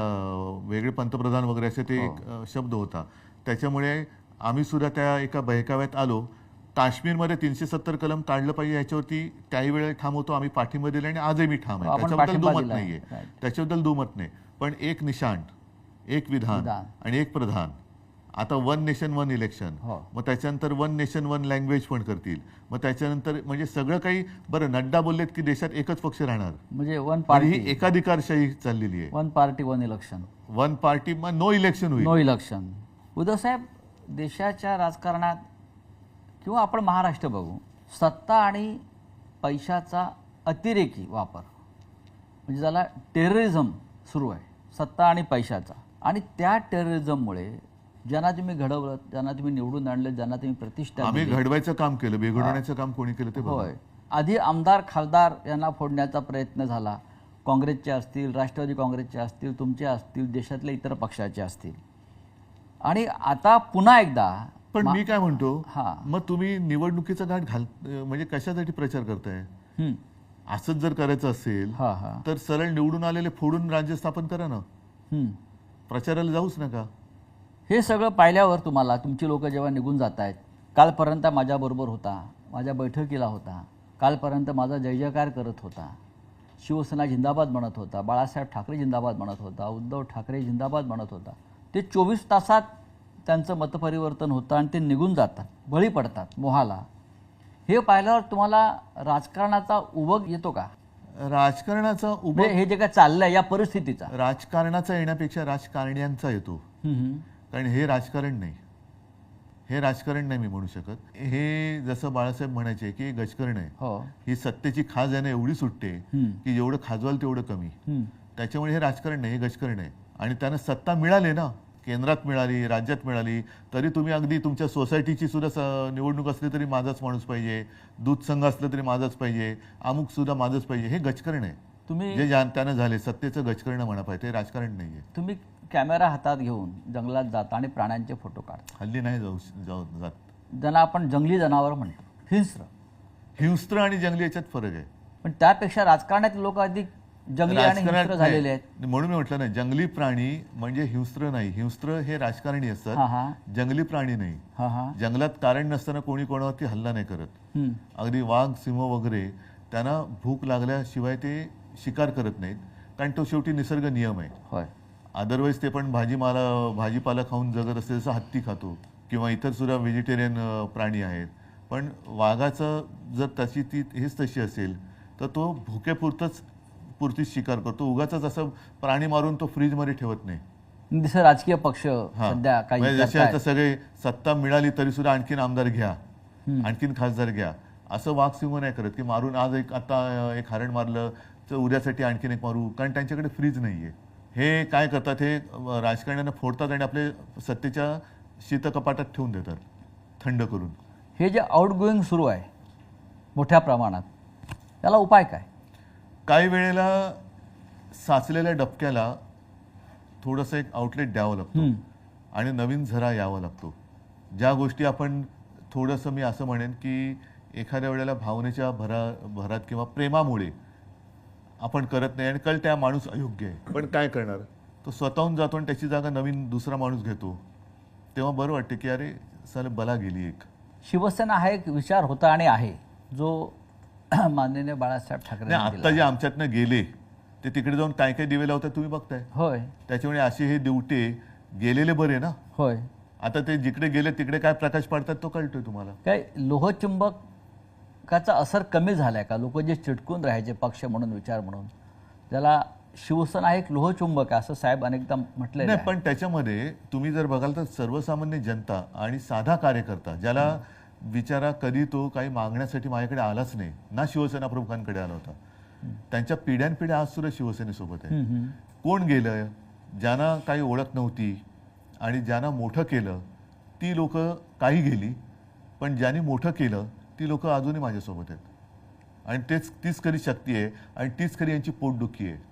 S2: वेगळे पंतप्रधान वगैरे असे ते एक शब्द होता. त्याच्यामुळे आम्ही सुद्धा त्या एका बहकाव्यात आलो. काश्मीरमध्ये 370 कलम काढलं पाहिजे याच्यावरती त्याही वेळेला ठाम होतो आम्ही, पाठिंबा दिला आणि आजही मी ठाम आहे. त्याच्याबद्दल दुमत नाहीये, त्याच्याबद्दल दुमत नाही. पण एक निशाण, एक विधान आणि एक प्रधान. आता 1 नेशन 1 इलेक्शन, मग त्याच्यानंतर 1 नेशन 1 लँग्वेज पण करतील. मग त्याच्यानंतर म्हणजे सगळं काही. बरं, नड्डा बोललेत की देशात एकच पक्ष राहणार,
S1: म्हणजे 1 पार्टी,
S2: ही एकाधिकारशाही चाललेली आहे.
S1: 1 पार्टी 1 इलेक्शन,
S2: 1 पार्टी मग नो इलेक्शन होईल.
S1: No election. उद्धव साहेब, देशाच्या राजकारणात किंवा आपण महाराष्ट्र बघू, सत्ता आणि पैशाचा अतिरेकी वापर म्हणजे ज्याला टेररिझम सुरू आहे, सत्ता आणि पैशाचा. आणि त्या टेररिझममुळे ज्यांना तुम्ही घडवलं, ज्यांना तुम्ही निवडून आणलं, ज्यांना तुम्ही प्रतिष्ठा
S2: आम्ही घडवायचं काम केलं, बिघडवण्याचं काम कोणी केलं ते?
S1: होय. आधी आमदार खासदार यांना फोडण्याचा प्रयत्न झाला, काँग्रेसचे असतील, राष्ट्रवादी काँग्रेसचे असतील, तुमचे असतील, देशातल्या इतर पक्षाचे असतील. आणि आता पुन्हा एकदा.
S2: पण मी काय म्हणतो, मग तुम्ही निवडणुकीचा घाट म्हणजे कशासाठी प्रचार करताय? असंच जर करायचं असेल तर सरळ निवडून आलेले फोडून राज्य स्थापन करा ना, प्रचाराला जाऊच नका.
S1: हे सगळं पाहिल्यावर तुम्हाला तुमची लोक जेव्हा निघून जात आहेत, कालपर्यंत माझ्याबरोबर होता, माझ्या बैठकीला होता, कालपर्यंत माझा जय जयकार करत होता, शिवसेना जिंदाबाद म्हणत होता, बाळासाहेब ठाकरे जिंदाबाद म्हणत होता, उद्धव ठाकरे जिंदाबाद म्हणत होता, ते 24 तासात त्यांचं मतपरिवर्तन होतं आणि ते निघून जातात, बळी पडतात मोहाला. हे पाहिल्यावर तुम्हाला राजकारणाचा उबग येतो का?
S2: राजकारणाचा उबग,
S1: हे जे काय चाललंय या परिस्थितीचा,
S2: राजकारणाचा येण्यापेक्षा राजकारण्यांचा येतो. कारण हे राजकारण नाही, हे राजकारण नाही मी म्हणू शकत. हे जसं बाळासाहेब म्हणायचे की गजकरण आहे, ही सत्तेची खाज आहे ना एवढी सुटते की जेवढं खाजवाल तेवढं कमी. त्याच्यामुळे हे राजकारण नाही, हे गजकरण आहे. आणि त्यांना सत्ता मिळाली ना, केंद्रात मिळाली, राज्यात मिळाली, तरी तुम्ही अगदी तुमच्या सोसायटीची सुद्धा निवडणूक असली तरी माझाच माणूस पाहिजे, दूध संघ असलं तरी माझाच पाहिजे, अमुक सुद्धा माझंच पाहिजे. हे गजकरण आहे. तुम्ही जे त्यानं झाले सत्तेचं गजकरण म्हणा पाहिजे, ते राजकारण नाहीये.
S1: तुम्ही कॅमेरा हातात घेऊन जंगलात जाता आणि प्राण्यांचे फोटो काढता.
S2: हल्ली नाही जात.
S1: ज्यांना आपण जंगली जनावर म्हणतो, हिंस्त्र
S2: आणि जंगली याच्यात फरक आहे.
S1: पण त्यापेक्षा राजकारणात लोक अधिक जंगली आणि हिंस्त्र झालेले आहेत.
S2: नाही, म्हणून मी म्हटलं नाही, जंगली प्राणी म्हणजे हिंस्त्र नाही. हिंस्त्र हे राजकारणी
S1: हा
S2: असतात,
S1: हा
S2: जंगली प्राणी नाही.
S1: हा हा
S2: जंगलात कारण नसताना कोणी कोणावरती हल्ला नाही करत.
S1: हम्म.
S2: अगदी वाघ, सिंह वगैरे त्यांना भूक लागल्याशिवाय ते शिकार करत नाहीत, कारण तो शेवटी निसर्ग नियम आहे.
S1: होय.
S2: अदरवाईज ते पण भाजीपाला खाऊन जगत असते, जसं हत्ती खातो किंवा इतर सुद्धा व्हेजिटेरियन प्राणी आहेत. पण वाघाचं जर हेच तशी असेल तर तो पुरतीच शिकार करतो. उगाचच असं प्राणी मारून तो फ्रीजमध्ये ठेवत नाही.
S1: जसं राजकीय पक्ष
S2: हा.
S1: सध्या काही
S2: म्हणजे जसे
S1: करतायत.
S2: आता सगळे सत्ता मिळाली तरी सुद्धा आणखीन आमदार घ्या, आणखीन खासदार घ्या, असं वाघ सिंह नाही करत की मारून आज आता एक हरण मारलं तर उद्यासाठी आणखीन एक मारू, कारण त्यांच्याकडे फ्रीज नाहीये. हे काय करतात, हे राजकारण्यांना फोडतात आणि आपले सत्तेच्या शीतकपाटात ठेवून देतात थंड करून.
S1: हे जे आउट गोईंग सुरू आहे मोठ्या प्रमाणात, त्याला उपाय काय?
S2: काही वेळेला साचलेल्या डबक्याला थोडंसं एक आउटलेट द्यावं लागतं आणि नवीन झरा यावा लागतो. ज्या गोष्टी आपण थोडंसं, मी असं म्हणेन की एखाद्या वेळेला भावनेच्या भरात किंवा प्रेमामुळे आपण करत नाही आणि त्या माणूस अयोग्य आहे, पण काय करणार, तो स्वतःहून जातो आणि त्याची जागा नवीन दुसरा माणूस घेतो. तेव्हा बरं वाटतं की अरे साले बला गेली एक.
S1: शिवसेना हा एक विचार होता आणि आहे जो माननीय बाळासाहेब ठाकरे
S2: आता जे आमच्यातनं गेले ते तिकडे जाऊन काय काय दिवे लावतात तुम्ही बघताय.
S1: होय.
S2: त्याच्यामुळे असे हे दिवटे गेलेले बरे ना.
S1: होय.
S2: आता ते जिकडे गेले तिकडे काय प्रकाश पडतात तो कळतोय तुम्हाला.
S1: काय लोहचुंबकाचा असर कमी झालाय का? लोक जे चिटकून राहायचे पक्ष म्हणून, विचार म्हणून, ज्याला शिवसेना एक लोहचुंबक आहे असं साहेब अनेकदा म्हटलंय.
S2: नाही, पण त्याच्यामध्ये तुम्ही जर बघाल तर सर्वसामान्य जनता आणि साधा कार्यकर्ता, ज्याला विचारा कधी तो काही मागण्यासाठी माझ्याकडे आलाच नाही ना, शिवसेना प्रमुखांकडे आला होता, त्यांच्या पिढ्यानपिढ्या आज सुद्धा शिवसेनेसोबत आहे. कोण गेलं? ज्यांना काही ओळख नव्हती आणि ज्यांना मोठं केलं ती लोक काही गेली, पण ज्यांनी मोठं केलं ती लोक अजूनही माझ्यासोबत आहेत. आणि तीच खरी शक्ती आहे आणि तीच खरी यांची पोटदुखी आहे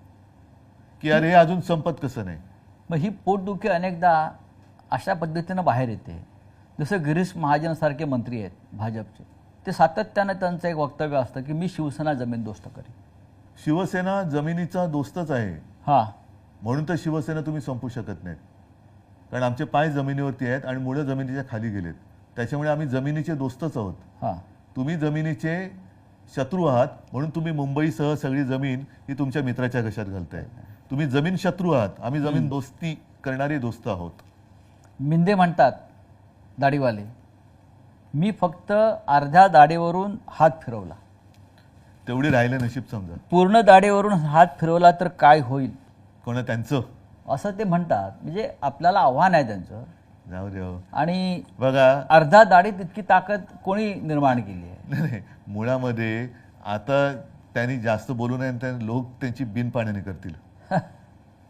S2: की अरे हे अजून संपत कसं नाही.
S1: मग ही पोटदुखी अनेकदा अशा पद्धतीनं बाहेर येते. जसं गिरीश महाजनसारखे मंत्री आहेत भाजपचे, ते सातत्यानं त्यांचं एक वक्तव्य असतं की मी शिवसेना जमीन दोस्त करेन.
S2: शिवसेना जमिनीचा दोस्तच आहे.
S1: हा,
S2: म्हणून तर शिवसेना तुम्ही संपू शकत नाहीत, कारण आमचे पाय जमिनीवरती आहेत आणि मुळे जमिनीच्या खाली गेलेत. त्याच्यामुळे आम्ही जमिनीचे दोस्तच आहोत.
S1: हा,
S2: तुम्ही जमिनीचे शत्रू आहात, म्हणून तुम्ही मुंबईसह सगळी जमीन ही तुमच्या मित्राच्या घशात घालताय. तुम्ही जमीन शत्रू आहात, आम्ही जमीन दोस्ती करणारे दोस्त आहोत.
S1: मिंदे म्हणतात दाढीवाले, मी फक्त अर्ध्या दाढीवरून हात फिरवला,
S2: तेवढे राहिले नशीब समजा.
S1: पूर्ण दाढीवरून हात फिरवला तर काय होईल,
S2: कोणा त्यांचं
S1: असं ते म्हणतात. म्हणजे आपल्याला आव्हान आहे त्यांचं.
S2: जाऊ द्या.
S1: आणि
S2: बघा,
S1: अर्धा दाढीत इतकी ताकद कोणी निर्माण केली आहे?
S2: नाही, मुळामध्ये आता त्यांनी जास्त बोलू नये, आणि लोक त्यांची बिनपाण्याने करतील.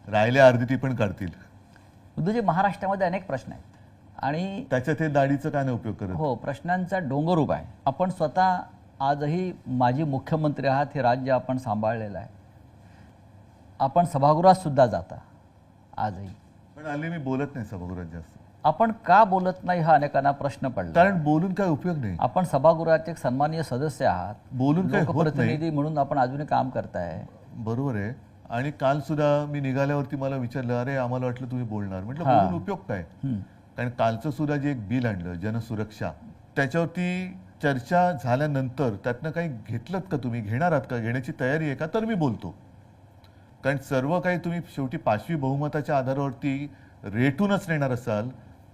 S2: राहिल्या अर्धी ती पण काढतील.
S1: उद्धवजी, महाराष्ट्रामध्ये अनेक प्रश्न आहेत आणि
S2: त्याच्यात हे दाढीचं काय नाही उपयोग करत.
S1: हो, प्रश्नांचा डोंगर उभा आहे. आपण स्वतः आजही माजी मुख्यमंत्री आहात, हे राज्य आपण सांभाळलेलं आहे. आपण सभागृहात सुद्धा जाता आजही,
S2: पण हल्ली मी बोलत नाही सभागृहात जास्त.
S1: आपण का बोलत नाही हा अनेकांना प्रश्न पडला.
S2: कारण बोलून काय उपयोग नाही.
S1: आपण सभागृहाचे एक सन्माननीय सदस्य आहात,
S2: बोलून काय होत नाही.
S1: लोकप्रतिनिधी म्हणून आपण अजूनही काम करताय.
S2: बरोबर आहे. आणि काल सुद्धा मी निघाल्यावरती मला विचारलं, अरे आम्हाला वाटलं तुम्ही बोलणार. म्हटलं बोलून उपयोग काय. कारण कालचं सुद्धा जे एक बिल आणलं जनसुरक्षा, त्याच्यावरती चर्चा झाल्यानंतर त्यातनं काही घेतलं का, तुम्ही घेणार आहात का, घेण्याची तयारी आहे का, तर मी बोलतो. कारण सर्व काही तुम्ही शेवटी 5वी बहुमताच्या आधारावरती रेटूनच नेणार असाल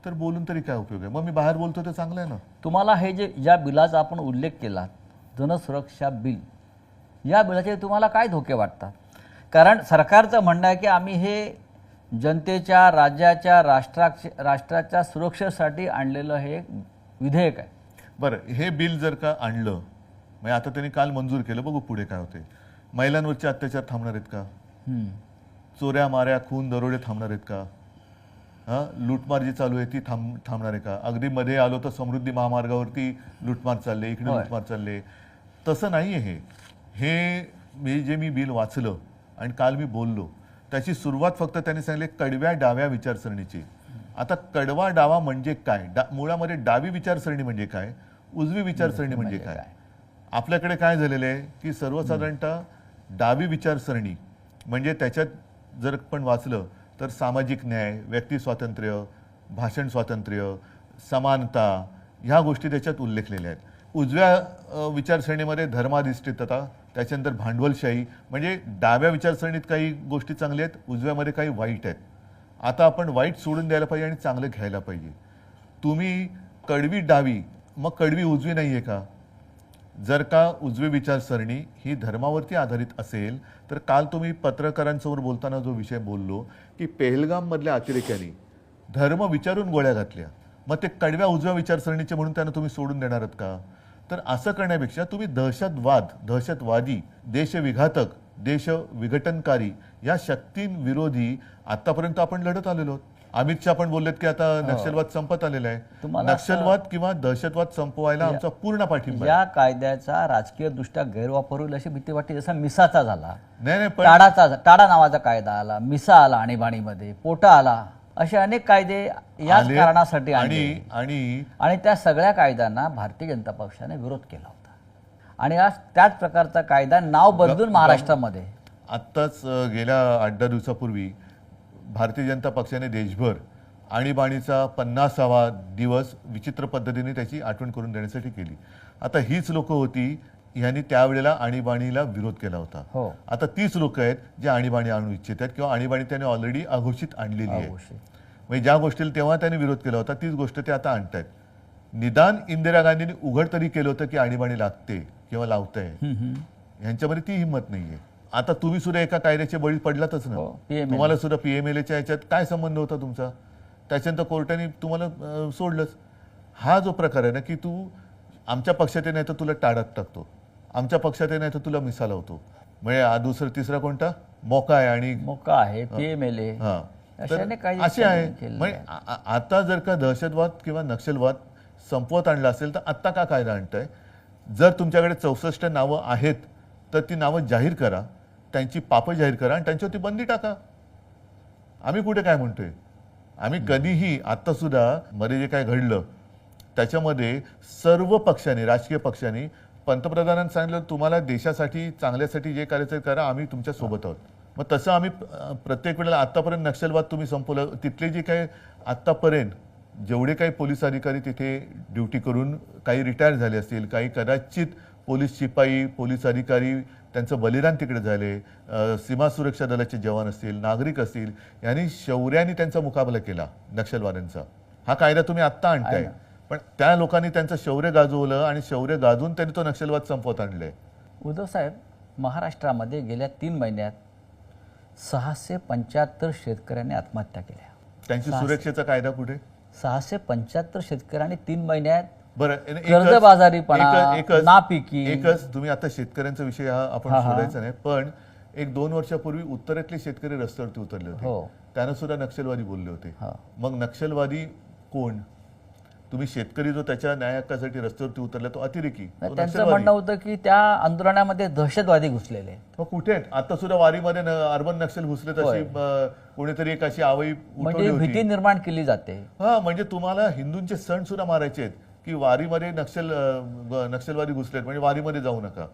S2: तर बोलून तरी काय उपयोग आहे. मग मी बाहेर बोलतो ते चांगलं आहे ना.
S1: तुम्हाला हे जे ज्या बिलाचा आपण उल्लेख केला, जनसुरक्षा बिल, या बिलाचे तुम्हाला काय धोके वाटतात? कारण सरकारचं म्हणणं आहे की आम्ही हे जनतेच्या, राज्याच्या, राष्ट्राच्या सुरक्षेसाठी आणलेलं हे विधेयक आहे.
S2: बरं, हे बिल जर का आणलं, म्हणजे आता त्यांनी काल मंजूर केलं, बघू पुढे काय होते. महिलांवरचे अत्याचार थांबणार आहेत का? चोऱ्या माऱ्या, खून, दरोडे थांबणार आहेत का? लूटमार जी चालू आहे ती थांबणार आहे का? अगदी मध्ये आलो तर समृद्धी महामार्गावरती लूटमार चालले, इकडे लूटमार चालले. तसं नाही आहे हे. मी बिल वाचलं आणि काल मी बोललो, त्याची सुरुवात फक्त त्यांनी सांगितले कडव्या डाव्या विचारसरणीची. आता कडवा डावा म्हणजे काय? मुळामध्ये डावी विचारसरणी म्हणजे काय, उजवी विचारसरणी म्हणजे काय? आपल्याकडे काय झालेलं आहे की सर्वसाधारणतः डावी विचारसरणी म्हणजे त्याच्यात जर आपण वाचलं तर सामाजिक न्याय, व्यक्ती स्वातंत्र्य, भाषण स्वातंत्र्य, समानता ह्या गोष्टी त्याच्यात उल्लेखलेल्या आहेत. उजव्या विचारसरणीमध्ये धर्माधिष्ठितता, त्याच्यानंतर भांडवलशाही, म्हणजे डाव्या विचारसरणीत काही गोष्टी चांगल्या आहेत, उजव्यामध्ये काही वाईट आहेत. आता आपण वाईट सोडून द्यायला पाहिजे आणि चांगलं घ्यायला पाहिजे. तुम्ही कडवी डावी मग कडवी उजवी नाही आहे का? जर का उजवी विचारसरणी ही धर्मावरती आधारित असेल तर काल तुम्ही पत्रकारांसमोर बोलताना जो विषय बोललो की पेहलगाममधल्या अतिरेक्यांनी धर्म विचारून गोळ्या घातल्या, मग ते कडव्या उजव्या विचारसरणीचे म्हणून त्यांना तुम्ही सोडून देणार आहात का? तर असं करण्यापेक्षा तुम्ही दहशतवादी, देशविघातक, देश विघटनकारी या शक्तींविरोधी आतापर्यंत आपण लढत आलेलो आहोत. अमित शहा पण बोललेत की आता नक्षलवाद संपत आलेला आहे. नक्षलवाद किंवा दहशतवाद संपवायला आमचा पूर्ण पाठिंबा.
S1: या कायद्याचा राजकीय दृष्ट्या गैरवापर होईल अशी भीती वाटते. जसा मिसाचा झाला,
S2: नाही पण
S1: टाडा नावाचा कायदा आला, मिसा आला आणीबाणीमध्ये, पोटा आला, असे अनेक कायदे याच कारणासाठी
S2: आणि
S1: त्या सगळ्या कायद्यांना भारतीय जनता पक्षाने विरोध केला होता. आणि आज त्याच प्रकारचा कायदा नाव बदलून महाराष्ट्रामध्ये
S2: आत्ताच गेल्या 8-10 दिवसापूर्वी भारतीय जनता पक्षाने देशभर आणीबाणीचा 50वा दिवस विचित्र पद्धतीने त्याची आठवण करून देण्यासाठी केली. आता हीच लोक होती यांनी त्यावेळेला आणीबाणीला विरोध केला होता. आता तीच लोक आहेत जे आणीबाणी आणू इच्छित आहेत किंवा आणीबाणी त्यांनी ऑलरेडी अघोषित आणलेली आहे. म्हणजे ज्या गोष्टीला तेव्हा त्यांनी विरोध केला होता तीच गोष्ट ते आता आणतायत. निदान इंदिरा गांधींनी उघड तरी केलं होतं की आणीबाणी लागते किंवा लावतंय, यांच्यामध्ये ती हिंमत नाहीये. आता तुम्ही सुद्धा एका कायद्याचे बळी पडलातच ना. तुम्हाला सुद्धा PMLAच्या याच्यात काय संबंध होता तुमचा? त्याच्यानंतर कोर्टाने तुम्हाला सोडलंच. हा जो प्रकार आहे ना की तू आमच्या पक्षात नाही तर तुला टाळत टाकतो, आमच्या पक्षात नाही तर तुला मिसाला होतो, म्हणजे तिसरा कोणता मोका आहे आणि
S1: मोका आहे PMLA
S2: असे आहे. म्हणजे आता जर का दहशतवाद किंवा नक्षलवाद संपवत आणला असेल तर आत्ता का कायदा आणताय? जर तुमच्याकडे 64 नावं आहेत तर ती नावं जाहीर करा, त्यांची पापं जाहीर करा आणि त्यांच्यावरती बंदी टाका. आम्ही कुठे काय म्हणतोय? आम्ही कधीही आत्ता सुद्धा मध्ये जे काय घडलं त्याच्यामध्ये सर्व पक्षांनी, राजकीय पक्षांनी पंतप्रधानांनी सांगितलं तुम्हाला देशासाठी चांगल्यासाठी जे करायचं करा, आम्ही तुमच्या सोबत आहोत. मग तसं आम्ही प्रत्येक वेळेला आत्तापर्यंत नक्षलवाद तुम्ही संपवलं, तिथले जे काही आत्तापर्यंत जेवढे काही पोलीस अधिकारी तिथे ड्युटी करून काही रिटायर झाले असतील, काही कदाचित पोलीस शिपाई, पोलीस अधिकारी त्यांचं बलिदान तिकडे झाले, सीमा सुरक्षा दलाचे जवान असतील, नागरिक असतील, यांनी शौर्याने त्यांचा मुकाबला केला नक्षलवाद्यांचा. हा कायदा तुम्ही आत्ता आणताय, पण त्या लोकांनी त्यांचं शौर्य गाजवलं आणि शौर्य गाजवून त्यांनी तो नक्षलवाद संपवत आणलाय.
S1: उद्धव साहेब, महाराष्ट्रामध्ये गेल्या 3 महिन्यात 675 शेतकऱ्यांनी आत्महत्या केल्या.
S2: त्यांची सुरक्षेचा कायदा कुठे?
S1: 675 शेतकऱ्यांनी 3 महिन्यात
S2: बरं,
S1: कर्जबाजारीपणा, नापिकी.
S2: एकच तुम्ही आता शेतकऱ्यांचा विषय हा आपण सोडायचा नाही, पण 1-2 वर्षापूर्वी उत्तरेतले शेतकरी रस्त्यावरती उतरले होते, त्यांना सुद्धा नक्षलवादी बोलले होते. मग नक्षलवादी कोण? तुम्ही शेतकरी जो त्याच्या न्याय हक्कासाठी रस्त्यावरती उतरला तो अतिरेकी.
S1: त्यांचं म्हणणं होतं की त्या आंदोलनामध्ये दहशतवादी घुसलेले.
S2: मग कुठे आहेत? आता सुद्धा वारीमध्ये अर्बन नक्षल घुसले, तशी कोणीतरी एक अशी आवई
S1: म्हणजे भीती निर्माण केली जाते.
S2: म्हणजे तुम्हाला हिंदूंचे सण सुद्धा मारायचे आहेत की वारीमध्ये नक्षलवादी घुसलेत म्हणजे वारीमध्ये जाऊ नका.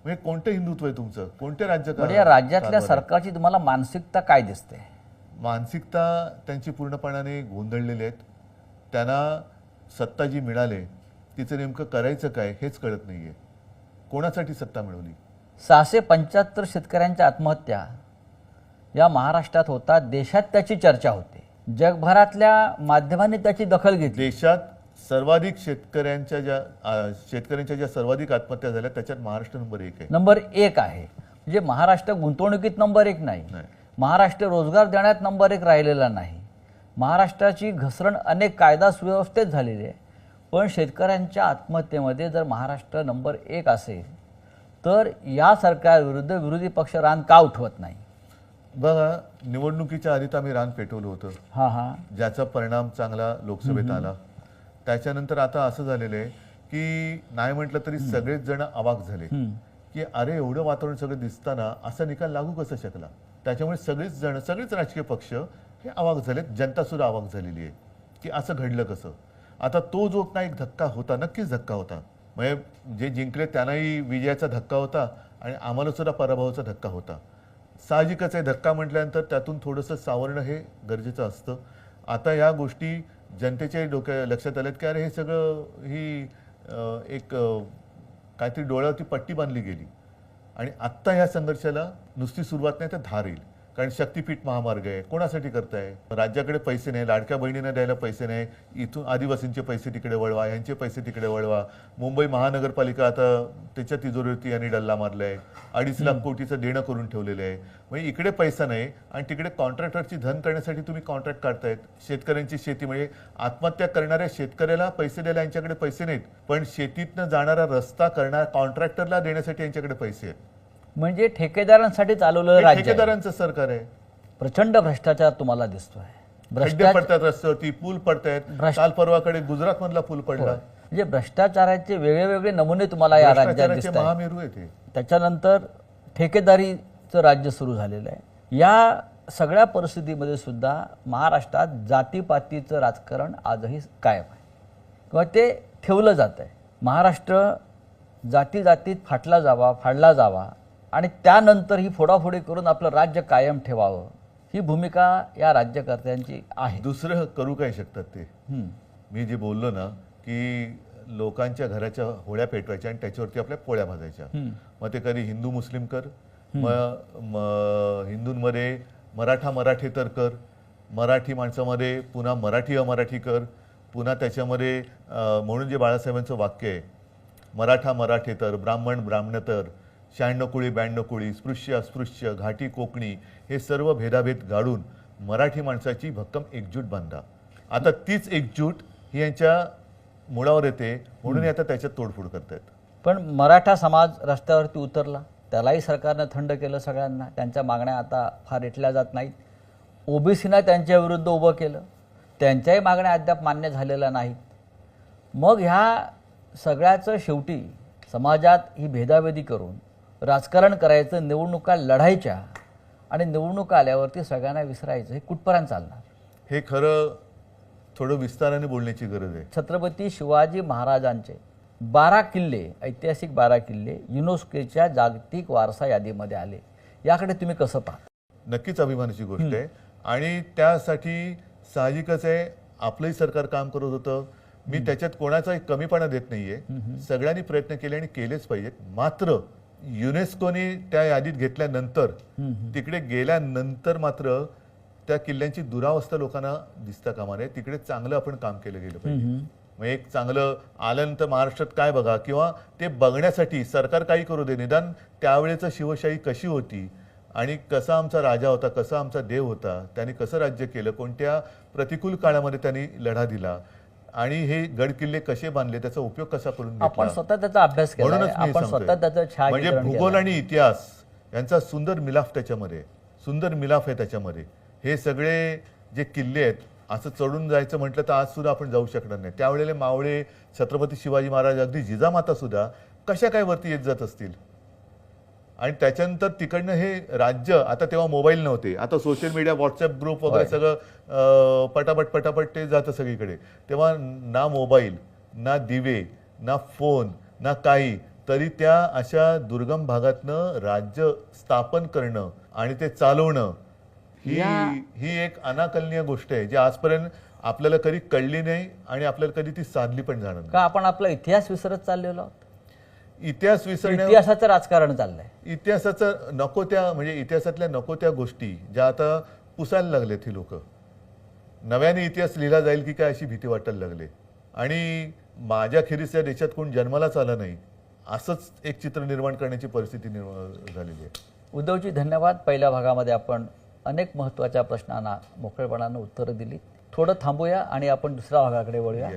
S2: म्हणजे कोणतं हिंदुत्व आहे तुमचं? कोणत्या
S1: या राज्यातल्या सरकारची तुम्हाला मानसिकता काय दिसते?
S2: मानसिकता त्यांची पूर्णपणाने गोंधळलेली आहेत. त्यांना सत्ता जी मिळाली तिचं नेमकं करायचं काय हेच कळत नाहीये. कोणासाठी सत्ता मिळवली?
S1: 675 शेतकऱ्यांच्या आत्महत्या या महाराष्ट्रात होतात, देशात त्याची चर्चा होते, जगभरातल्या माध्यमांनी त्याची दखल घेतली.
S2: देशात सर्वाधिक शेतकऱ्यांच्या ज्या सर्वाधिक आत्महत्या झाल्या त्याच्यात महाराष्ट्र नंबर 1 आहे. म्हणजे महाराष्ट्र गुंतवणुकीत नंबर 1 नाही, महाराष्ट्र रोजगार देण्यात नंबर 1 राहिलेला नाही. महाराष्ट्राची घसरण अनेक कायदा सुव्यवस्थेत झालेली आहे, पण शेतकऱ्यांच्या आत्महत्येमध्ये जर महाराष्ट्र नंबर 1 असेल तर या सरकारविरुद्ध विरोधी पक्ष रान का उठवत नाही? बघा, निवडणुकीच्या आधी तर आम्ही रान पेटवलं होतं, ज्याचा परिणाम चांगला लोकसभेत आला. त्याच्यानंतर आता असं झालेलं आहे की नाही म्हटलं तरी सगळेच जण अवाक झाले की अरे एवढं वातावरण सगळं दिसताना असा निकाल लागू कसा शकला. त्याच्यामुळे सगळेच राजकीय पक्ष हे अवाक झालेत, जनता सुद्धा अवाक झालेली आहे की असं घडलं कसं. आता तो जो काही धक्का होता, नक्कीच धक्का होता. म्हणजे जे जिंकले त्यांनाही विजयाचा धक्का होता आणि आम्हाला सुद्धा पराभवाचा धक्का होता. साहजिकच आहे, धक्का म्हटल्यानंतर त्यातून थोडंसं सावरणं हे गरजेचं असतं. आता या गोष्टी जनतेच्या लक्षात आल्यात की अरे हे सगळं ही एक काहीतरी डोळ्यावरती पट्टी बांधली गेली आणि आत्ता ह्या संघर्षाला नुसती सुरुवात नाही तर धार येईल. कारण शक्तीपीठ महामार्ग आहे, कोणासाठी करताय? राज्याकडे पैसे नाही, लाडक्या बहिणींना द्यायला पैसे नाही, इथून आदिवासींचे पैसे तिकडे वळवा, यांचे पैसे तिकडे वळवा. मुंबई महानगरपालिका आता त्याच्या तिजोरीवरती यांनी डल्ला मारलाय, 2.5 लाख कोटीचं देणं करून ठेवलेलं आहे. म्हणजे इकडे पैसा नाही आणि तिकडे कॉन्ट्रॅक्टरची धन करण्यासाठी तुम्ही कॉन्ट्रॅक्ट काढतायत. शेतकऱ्यांची शेती म्हणजे आत्महत्या करणाऱ्या शेतकऱ्याला पैसे द्यायला यांच्याकडे पैसे नाहीत, पण शेतीतनं जाणारा रस्ता करणाऱ्या कॉन्ट्रॅक्टरला देण्यासाठी यांच्याकडे पैसे आहेत.
S1: म्हणजे ठेकेदारांसाठी चालवलेलं
S2: हे
S1: राज्य आहे.
S2: ठेकेदारांचं सरकार आहे.
S1: प्रचंड भ्रष्टाचार तुम्हाला दिसतोय.
S2: खड्डे पडतात रस्त्यावरती, पूल पडतायत. काल परवाकडे गुजरात मधला पूल पडला.
S1: म्हणजे भ्रष्टाचाराचे वेगळे वेगळे नमुने तुम्हाला या राज्यात
S2: भ्रष्टाचाराचे
S1: दिसतात.
S2: महामेरू आहे ते.
S1: त्याच्यानंतर ठेकेदारीचं राज्य सुरू झालेलं आहे. या सगळ्या परिस्थितीमध्ये सुद्धा महाराष्ट्रात जातीपातीचं राजकारण आजही कायम आहे किंवा ते ठेवलं जात आहे. महाराष्ट्र जातीत फाडला जावा आणि त्यानंतर ही फोडाफोडी करून आपलं राज्य कायम ठेवावं, ही भूमिका या राज्यकर्त्यांची आहे.
S2: दुसरं करू काय शकतात ते? मी जे बोललो ना की लोकांच्या घराच्या होळ्या पेटवायच्या आणि त्याच्यावरती आपल्या पोळ्या भाजायच्या. मग ते कधी हिंदू मुस्लिम कर, मग हिंदूंमध्ये मराठेतर कर, मराठी माणसामध्ये पुन्हा मराठी अमराठी कर, पुन्हा त्याच्यामध्ये म्हणून जे बाळासाहेबांचं वाक्य आहे, मराठेतर, ब्राह्मणेतर, 96 कुळी 92 कुळी, स्पृश्य अस्पृश्य, घाटी कोकणी, हे सर्व भेदाभेद गाडून मराठी माणसाची भक्कम एकजूट बांधा. आता तीच एकजूट ही यांच्या मुळावर येते म्हणून आता त्याच्यात तोडफोड करतायत.
S1: पण मराठा समाज रस्त्यावरती उतरला, त्यालाही सरकारनं थंड केलं सगळ्यांना. त्यांच्या मागण्या आता फार रेटल्या जात नाहीत. ओबीसीना त्यांच्या विरुद्ध उभं केलं, त्यांच्याही मागण्या अद्याप मान्य झालेल्या नाहीत. मग ह्या सगळ्याचं शेवटी समाजात ही भेदाभेदी करून राजकारण करायचं, निवडणुका लढायच्या आणि निवडणुका आल्यावरती सगळ्यांना विसरायचं, हे कुठपर्यंत चालणार?
S2: हे खरं थोडं विस्ताराने बोलण्याची गरज आहे.
S1: छत्रपती शिवाजी महाराजांचे 12 किल्ले, ऐतिहासिक 12 किल्ले युनेस्कोच्या जागतिक वारसा यादीमध्ये आले. याकडे तुम्ही कसं पाहता?
S2: नक्कीच अभिमानाची गोष्ट आहे आणि त्यासाठी साहजिकच आहे आपलंही सरकार काम करत होतं. मी त्याच्यात कोणाचाही कमीपणा देत नाहीये. सगळ्यांनी प्रयत्न केले आणि केलेच पाहिजेत. मात्र युनेस्कोने त्या यादीत घेतल्यानंतर तिकडे गेल्यानंतर मात्र त्या किल्ल्यांची दुरावस्था लोकांना दिसता कामा नये. तिकडे चांगलं आपण काम केलं गेलं पाहिजे. मग एक चांगलं आल्यानंतर महाराष्ट्रात काय बघा, किंवा ते बघण्यासाठी सरकार काही करू दे, निदान त्यावेळेचं शिवशाही कशी होती आणि कसा आमचा राजा होता, कसा आमचा देव होता, त्यांनी कसं राज्य केलं, कोणत्या प्रतिकूल काळामध्ये त्यांनी लढा दिला आणि हे गड किल्ले कसे बांधले, त्याचा उपयोग कसा करून घेतला.
S1: आपण स्वतः त्याचा अभ्यास केला,
S2: म्हणूनच मी
S1: आपण स्वतः त्याचं
S2: सांगतोय. म्हणजे
S1: छायाचित्रण
S2: भूगोल
S1: केलं.
S2: आणि इतिहास यांचा सुंदर मिलाफ त्याच्यामध्ये, सुंदर मिलाफ आहे त्याच्यामध्ये. हे सगळे जे किल्ले आहेत, असं चढून जायचं म्हटलं तर आज सुद्धा आपण जाऊ शकणार नाही. त्यावेळेला मावळे, छत्रपती शिवाजी महाराज, अगदी जिजामाता सुद्धा कशा काय वरती येत जात असतील. आणि त्याच्यानंतर तिकडनं हे राज्य, आता तेव्हा मोबाईल नव्हते, आता सोशल मीडिया, व्हॉट्सअप ग्रुप वगैरे सगळं पटापट ते जातं सगळीकडे. तेव्हा ना मोबाईल, ना दिवे, ना फोन, ना काही, तरी त्या अशा दुर्गम भागातनं राज्य स्थापन करणं आणि ते चालवणं ही एक अनाकलनीय गोष्ट आहे, जी आजपर्यंत आपल्याला कधी कळली नाही आणि आपल्याला कधी ती साधली पण जाणार नाही.
S1: का आपण आपला इतिहास विसरत चाललेलो आहोत?
S2: इतिहास विसरण्या,
S1: इतिहासाचं राजकारण चाललंय.
S2: इतिहासाचं नको त्या, म्हणजे इतिहासातल्या नको त्या गोष्टी ज्या आता पुसायला लागलेत ही लोक. नव्याने इतिहास लिहिला जाईल की काय अशी भीती वाटायला लागली. आणि माझ्या खेरीस या देशात कोण जन्मालाच आलं नाही असंच एक चित्र निर्माण करण्याची परिस्थिती निर्माण झालेली आहे.
S1: उद्धवजी धन्यवाद. पहिल्या भागामध्ये आपण अनेक महत्त्वाच्या प्रश्नांना मोकळेपणानं उत्तरं दिली. थोडं थांबूया आणि आपण दुसऱ्या भागाकडे वळूया.